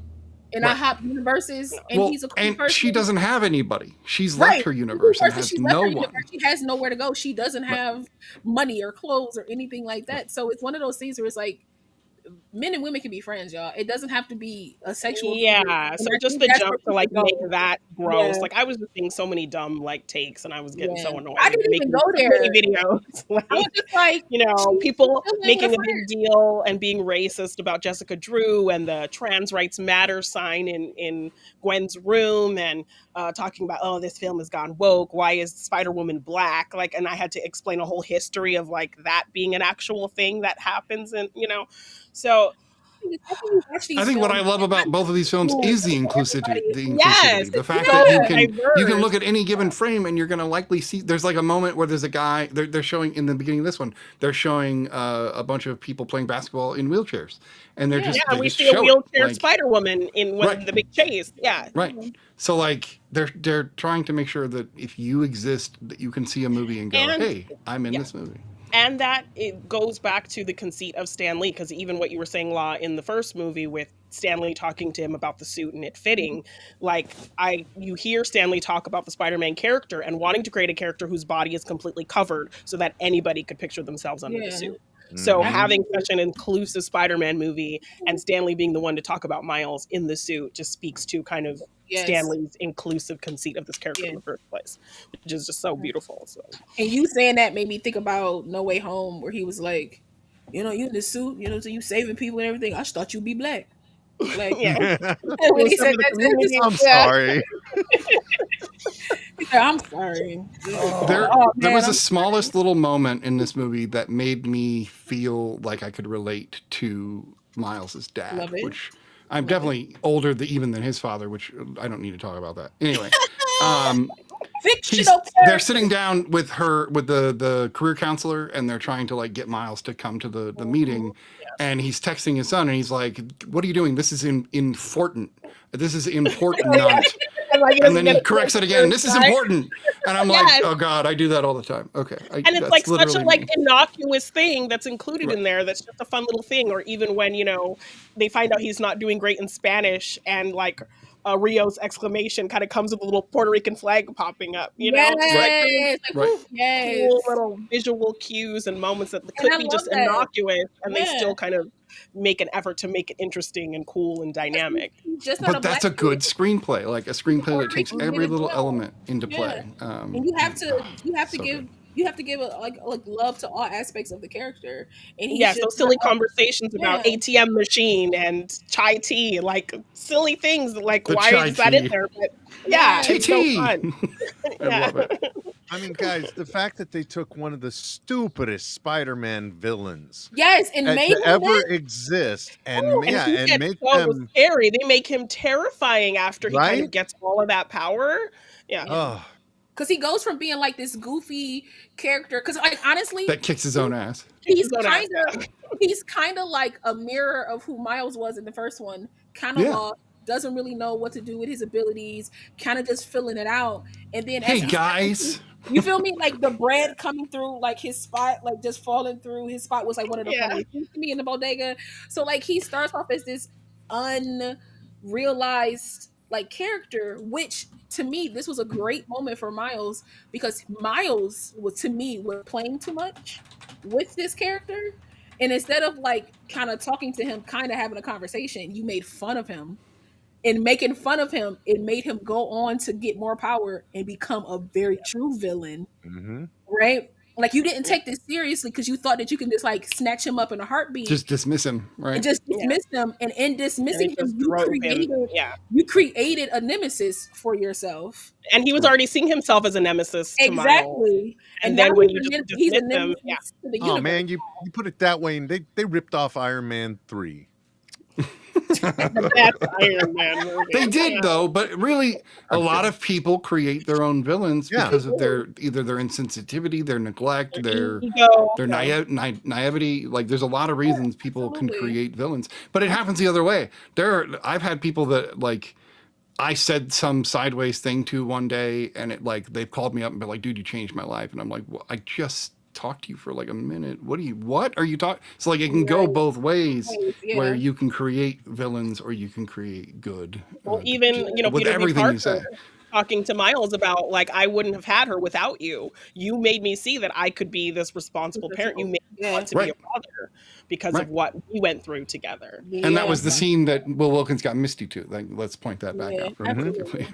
And I hop universes, and he's a cool person. She doesn't have anybody. She's left her universe and has no one. She has nowhere to go. She doesn't have money or clothes or anything like that. So it's one of those things where it's like men and women can be friends, y'all. It doesn't have to be a sexual. Yeah. So just the jump to like make that gross. Yeah. Like I was just seeing so many dumb like takes, and I was getting so annoyed. I didn't even go there. Videos. Like, I was just like, you know, people making a big deal and being racist about Jessica Drew and the trans rights matter sign in Gwen's room, and talking about, oh, this film has gone woke. Why is Spider-Woman black? Like, and I had to explain a whole history of like that being an actual thing that happens, and you know. So I think what I love about both of these films is the inclusivity. The fact that you can look at any given frame and you're going to likely see. There's like a moment where there's a guy. They're showing in the beginning of this one. They're showing a bunch of people playing basketball in wheelchairs, and they're we see a wheelchair Spider-Woman in the big chase. Yeah, right. So like they're trying to make sure that if you exist, that you can see a movie and go, hey, I'm in this movie. And that it goes back to the conceit of Stan Lee, because even what you were saying, Law, in the first movie with Stan Lee talking to him about the suit and it fitting, like you hear Stan Lee talk about the Spider-Man character and wanting to create a character whose body is completely covered so that anybody could picture themselves under the suit. So having such an inclusive Spider-Man movie and Stan Lee being the one to talk about Miles in the suit just speaks to kind of Stan Lee's inclusive conceit of this character in the first place, which is just so beautiful. So, and you saying that made me think about No Way Home, where he was like, you know, you in the suit, you know, so you saving people and everything. I just thought you'd be black. Like, when he said that, I'm sorry. I'm sorry. There was the smallest little moment in this movie that made me feel like I could relate to Miles's dad, which I'm definitely older even than his father, which I don't need to talk about that. Anyway, they're sitting down with the career counselor, and they're trying to like get Miles to come to the meeting. And he's texting his son, and he's like, "What are you doing? This is important. This is important, not." And then he corrects it again. This is important, and I'm like, "Oh God, I do that all the time." Okay, and it's like such a like innocuous thing that's included in there. That's just a fun little thing. Or even when they find out he's not doing great in Spanish, and like Rio's exclamation kind of comes with a little Puerto Rican flag popping up. You know, cool little visual cues and moments that could be just innocuous, and they still kind of make an effort to make it interesting and cool and dynamic. But that's a good screenplay, like a screenplay that takes every little element into play. And you have to give like love to all aspects of the character. And those silly conversations about ATM machine and chai tea, like silly things. Like why is that in there? But it's so fun. I love it. I mean, guys, the fact that they took one of the stupidest Spider-Man villains, and made to ever exist, and make them scary. They make him terrifying after he kind of gets all of that power. Because he goes from being like this goofy character, because like honestly, that kicks his own ass. He's kind of like a mirror of who Miles was in the first one. Kind of lost, doesn't really know what to do with his abilities, kind of just filling it out. And then, guys. You feel me? Like the bread coming through, like his spot, like just falling through his spot was like one of the funniest things to me in the bodega. So like he starts off as this unrealized like character, which to me this was a great moment for Miles, because Miles was playing too much with this character, and instead of like kind of talking to him, kind of having a conversation, you made fun of him. And making fun of him, it made him go on to get more power and become a very true villain, right? Like you didn't take this seriously because you thought that you can just like snatch him up in a heartbeat, just dismiss him, right? And just dismiss him, and in dismissing him, you created a nemesis for yourself. And he was already seeing himself as a nemesis. Exactly. And then when you just dismiss him, oh man, you put it that way, and they ripped off Iron Man 3. The best Iron Man movie. They did though, but really, a lot of people create their own villains Yeah. because of either their insensitivity, their neglect, their ego. naivety. Like, there's a lot of reasons people can Absolutely. create villains, but it happens the other way. I've had people that, like, I said some sideways thing to one day, and it, like, they've called me up and been like, "Dude, you changed my life," and I'm like, well, I just talked to you for like a minute. What are you talking? So, like, it can go both ways, Yeah. where you can create villains or you can create good. Well, even with Peter everything you say. Parker talking to Miles about, like, I wouldn't have had her without you. You made me see that I could be this responsible parent. You made me want to be a father because of what we went through together. And that was the scene that Will Wilkins got Misty to. Like, let's point that back out. absolutely.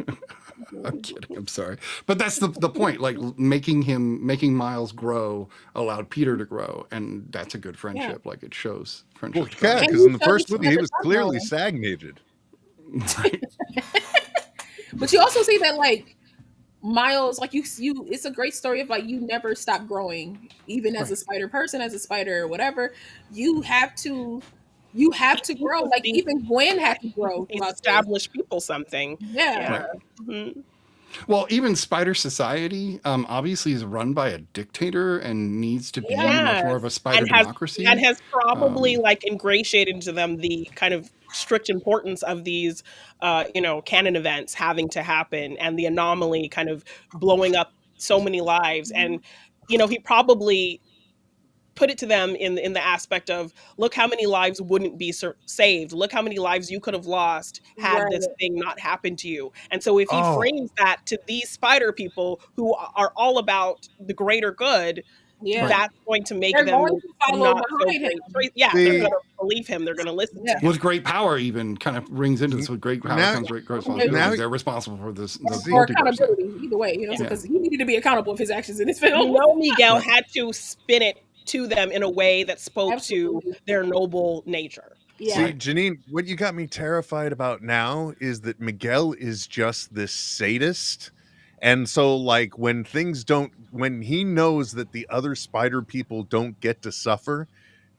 I'm kidding. I'm sorry, but that's the point. Like, making Miles grow allowed Peter to grow, and that's a good friendship. Like, it shows friendship. Well, yeah, because in the first movie he was clearly stagnated. But you also see that, like, Miles, like, you it's a great story of, like, you never stop growing, even as a spider person, as a spider, whatever. You have to grow. Like, even Gwen had to grow. Establish people something. Yeah. Mhm. Well, even Spider Society obviously is run by a dictator and needs to be much more of a spider democracy. And has probably like ingratiated into them the kind of strict importance of these, canon events having to happen, and the anomaly kind of blowing up so many lives. And, he probably put it to them in the aspect of, look how many lives wouldn't be saved. Look how many lives you could have lost had this thing not happened to you. And so if he frames that to these spider people who are all about the greater good, that's going to make them going to follow not so behind him. great. Yeah, they're going to believe him. They're going to listen to him. With great power, even kind of rings into this. With great power comes great responsibility. They're responsible for this. Or accountability, either way. Because he needed to be accountable for his actions in this film. Miguel had to spin it to them in a way that spoke to their noble nature. See, Janine, what you got me terrified about now is that Miguel is just this sadist. And so, like, when he knows that the other spider people don't get to suffer,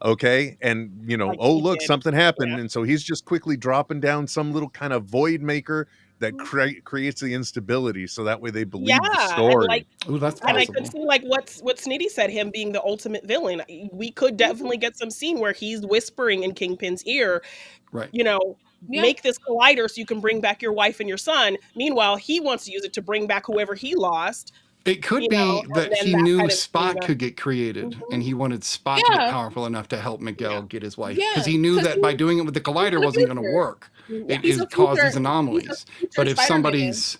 okay, and, look, something happened. And so he's just quickly dropping down some little kind of void maker that creates the instability, so that way they believe the story. That's and I could see, like, what Snitty said, him being the ultimate villain. We could definitely get some scene where he's whispering in Kingpin's ear, make this collider so you can bring back your wife and your son. Meanwhile, he wants to use it to bring back whoever he lost. It could be that he knew Spot could get created, and he wanted Spot to get powerful enough to help Miguel get his wife. Because he knew that by doing it with the collider wasn't going to work. It caused these anomalies. But if somebody's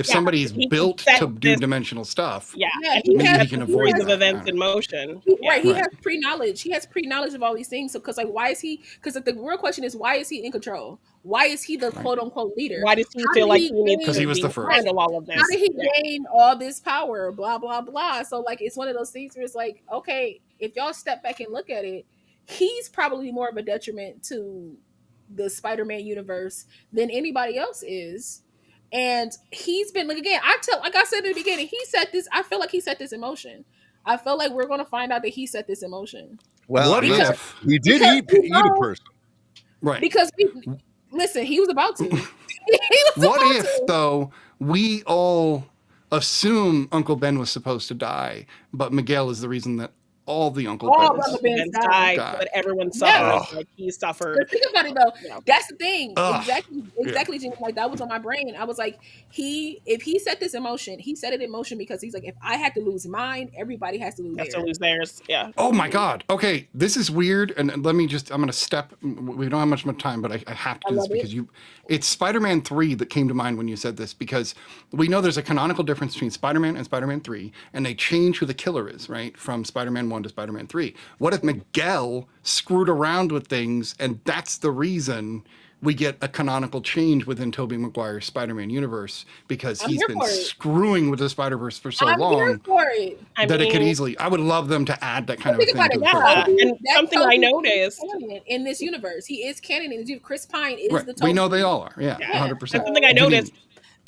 somebody's built to do dimensional stuff, maybe he can avoid of events in motion. He has pre-knowledge. He has pre-knowledge of all these things. So, because why is he? Because the real question is, why is he in control? Why is he the quote unquote leader? Why does he feel like he needs because he was the first? Handle all of this? How did he gain all this power? Blah blah blah. So, like, it's one of those things where it's like, okay, if y'all step back and look at it, he's probably more of a detriment to the Spider-Man universe than anybody else is. And he's been, like, again, like I said in the beginning, he set this. I feel like he set this in motion. I feel like we're going to find out that he set this in motion. Well, what if he did eat a person? Right. Because listen, he was about to. What if, though, we all assume Uncle Ben was supposed to die, but Miguel is the reason that all the Uncle Bens died, but everyone suffered. Like, he suffered. But think about it, though. That's the thing. Exactly. Jimmy, like, that was on my brain. I was like, if he set this in motion, he set it in motion because he's like, if I had to lose mine, everybody has to lose theirs. Yeah. Oh my God. Okay, this is weird, and I'm going to step. We don't have much more time, but I have to do this because it's Spider-Man 3 that came to mind when you said this, because we know there's a canonical difference between Spider-Man and Spider-Man 3, and they change who the killer is, right? From Spider-Man 1 to Spider-Man 3. What if Miguel screwed around with things, and that's the reason we get a canonical change within Tobey Maguire's Spider-Man universe, because he's been screwing with the Spider-Verse for so long that it could easily. I would love them to add that kind of thing to it. And something I noticed in this universe, he is canon. Chris Pine is the Tobey. We know they all are. Yeah, 100%. Something I noticed.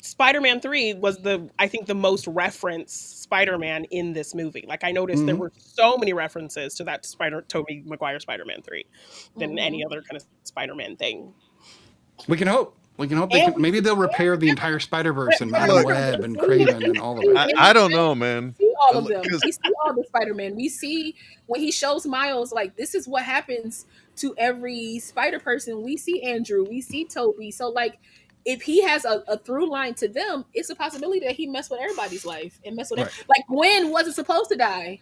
Spider-Man 3 was I think the most referenced Spider-Man in this movie. Like, I noticed there were so many references to that Tobey Maguire Spider-Man 3 than any other kind of Spider-Man thing. We can hope. Maybe they'll repair the entire Spider-Verse and Madam Web and Craven and all of it. I don't know, man. We see all of them. We see all the Spider-Man. We see when he shows Miles, like, this is what happens to every Spider person. We see Andrew. We see Toby. So, like, if he has a through line to them, it's a possibility that he messed with everybody's life and messed with like Gwen wasn't supposed to die.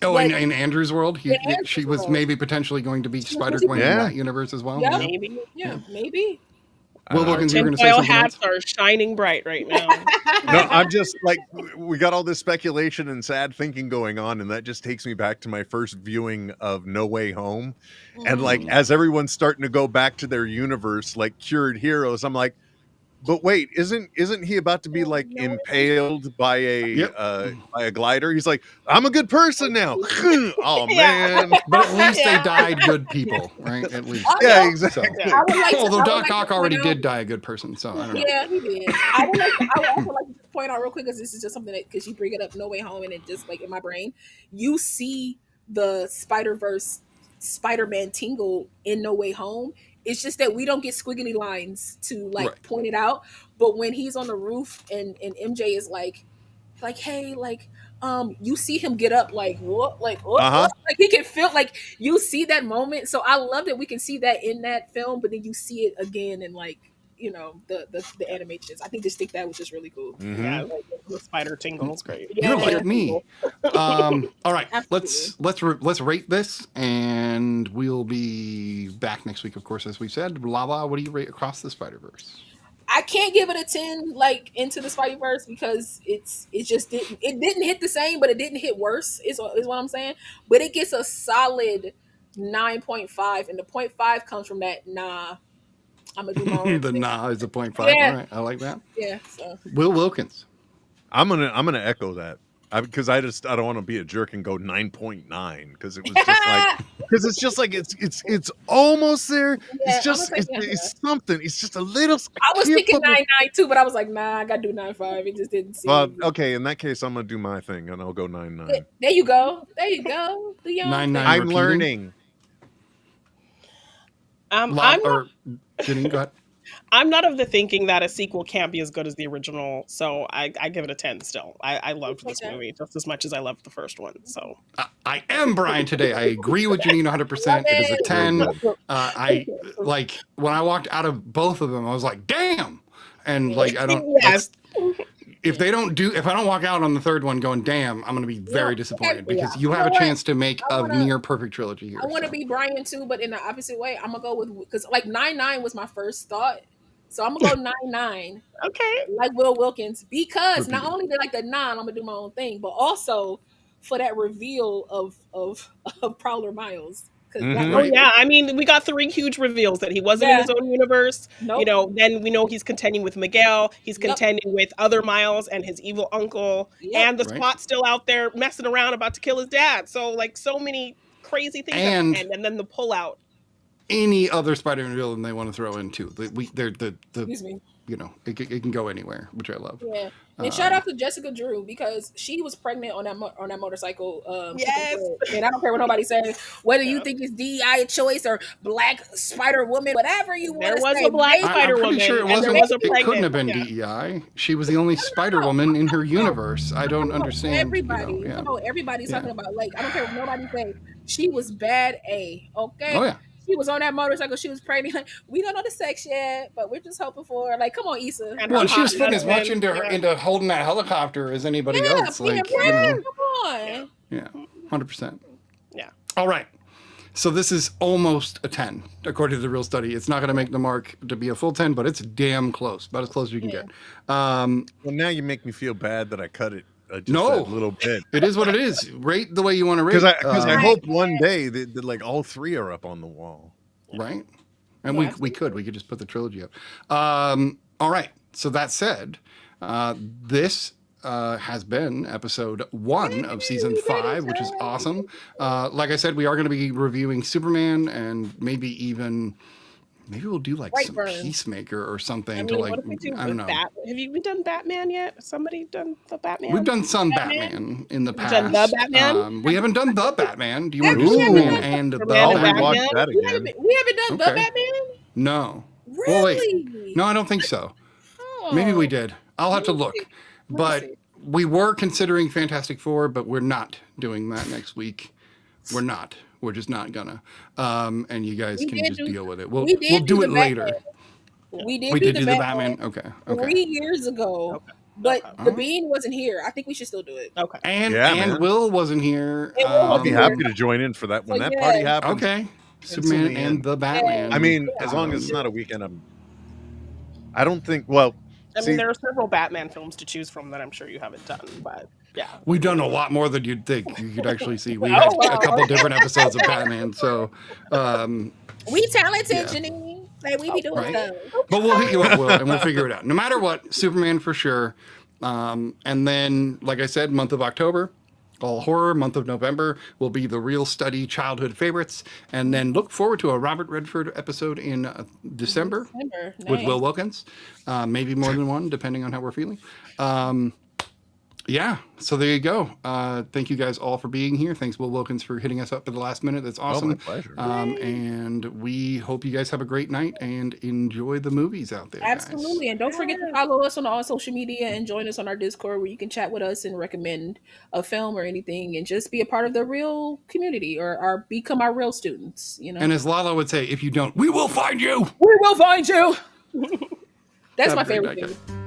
Oh, like, in Andrew's world, she was maybe potentially going to be Spider-Gwen in that universe as well. Yeah, maybe. Yeah, maybe. Will Wilkins, you're going to say something hats are shining bright right now. No, I'm just like, we got all this speculation and sad thinking going on, and that just takes me back to my first viewing of No Way Home. And like, as everyone's starting to go back to their universe, like cured heroes, I'm like, but wait, isn't he about to be like impaled by a glider? He's like, I'm a good person now. Oh man! But at least they died good people, right? At least, yeah, exactly. So, although Doc Ock already did die a good person, so I don't know. Yeah, he did. I would also like to point out real quick, because this is just something that, because you bring it up, No Way Home, and it just like in my brain, you see the Spider-Verse Spider-Man tingle in No Way Home. It's just that we don't get squiggly lines to like point it out. But when he's on the roof and MJ is like, hey, like, you see him get up, like, what? Like, what? Like, he can feel, like, you see that moment. So I love that we can see that in that film, but then you see it again in, like, you know, the animations. I think that was just really cool. Mm-hmm. Yeah, like the spider tingle is great. You're like me. All right, let's rate this, and we'll be back next week, of course, as we said. Lava, what do you rate Across the Spider-Verse? I can't give it a 10 like Into the Spider-Verse, because it didn't hit the same, but it didn't hit worse is what I'm saying. But it gets a solid 9.5, and the 0.5 comes from that I'm gonna do my own the thing. Is a 0.5. Yeah. All right, I like that. Yeah. So. Will Wilkins. I'm gonna echo that. Because I don't want to be a jerk and go 9.9, because it was just like it's almost there. Yeah, it's something. It's just a little. I was thinking 9.9 too, but I was like, nah, I gotta do 9.5. It just didn't seem. Well, okay, in that case, I'm gonna do my thing and I'll go 9.9. There you go. Do your own 9.9. thing. I'm learning. Janine, go ahead. I'm not of the thinking that a sequel can't be as good as the original, so I give it a 10 still. I loved this movie just as much as I loved the first one. So I am Brian today. I agree with Janine 100%. It is a 10. I like when I walked out of both of them, I was like, damn. And like I don't if I don't walk out on the third one going, damn, I'm gonna be very disappointed, because you have a chance to make a near perfect trilogy here. I want to be Brian too, but in the opposite way. I'm gonna go with, because like 9.9 was my first thought, so I'm gonna go 9.9. Okay, like Will Wilkins, because not only did like the 9, I'm gonna do my own thing, but also for that reveal of Prowler Miles. Oh yeah, I mean, we got 3 huge reveals that he wasn't in his own universe. Nope. You know, then we know he's contending with Miguel. He's contending with other Miles and his evil uncle, and the Spot's still out there messing around about to kill his dad. So like, so many crazy things, and then the pullout. Any other Spider-Man villain they want to throw in too. Excuse me. You know, it can go anywhere, which I love. Yeah, and shout out to Jessica Drew, because she was pregnant on that motorcycle. Yes, and I don't care what nobody says. Whether you think it's DEI choice or Black Spider Woman, whatever you want. There was a Black Spider Woman. Sure it couldn't have been DEI. She was the only Spider Woman in her universe. I don't understand. Everybody, everybody's talking about, like, I don't care what nobody says. She was bad A. Okay. Oh yeah. She was on that motorcycle. She was pregnant. Like, we don't know the sex yet, but we're just hoping for her. Like, come on, Issa. Well, she was putting as much into holding that helicopter as anybody else. Like, come on. Yeah, 100%. Yeah. All right. So this is almost a 10, according to the Real Study. It's not going to make the mark to be a full 10, but it's damn close. About as close as you can get. Well, now you make me feel bad that I cut it. A little bit. It is what it is. Rate the way you want to rate. Because I hope one day that like all 3 are up on the wall. Right. And we could just put the trilogy up. All right. So that said, this has been episode 1 of season 5, which is awesome. Like I said, we are going to be reviewing Superman, and maybe we'll do like some Peacemaker or something. I don't know. Have we done Batman yet? Somebody done the Batman? We've done some Batman in the past. Done the Batman? We haven't done the Batman. Do you want to do Superman and the Batman? Watch that again. We haven't done the Batman? No. Really? Well, wait. No, I don't think so. Oh. Maybe we did. I'll have to Let me look. see. Let me But see. we were considering Fantastic Four, but we're not doing that next week. We're not. We're just not gonna. And you guys We can did just do- deal with it. we We'll did do do it the later. We did We do did the do the Batman Batman. Okay. 3 years ago, but Okay. the Bean wasn't here. I think we should still do it. Okay. And Yeah, and man. Will wasn't here. And Will I'll be Yeah. happy to join in for that when So, that party yeah. happens. Okay. Pencil Superman me in. and the Batman. I mean, as long as it's not a weekend, I don't think. Well, I see, mean, there are several Batman films to choose from that I'm sure you haven't done, but yeah. we've done a lot more than you'd think. You could actually see. We Oh, had wow. a couple different episodes of Batman. So, We talented, Yeah. Janine. Like, we be doing Right. stuff. but we'll hit you up, Will, and we'll figure it out. No matter what, Superman for sure. And then, like I said, month of October, all horror. Month of November will be the Real Study childhood favorites. And then look forward to a Robert Redford episode in December with Nice. Will Wilkins. Maybe more than one, depending on how we're feeling. Yeah, so there you go. Thank you guys all for being here. Thanks, Will Wilkins, for hitting us up at the last minute. That's awesome. my pleasure. And we hope you guys have a great night and enjoy the movies out there. guys. Absolutely. And don't forget to follow us on all social media and join us on our Discord where you can chat with us and recommend a film or anything and just be a part of the real community or become our real students, you know. And as Lala would say, if you don't, we will find you. We will find you. That's Have my a great favorite night, thing. guys.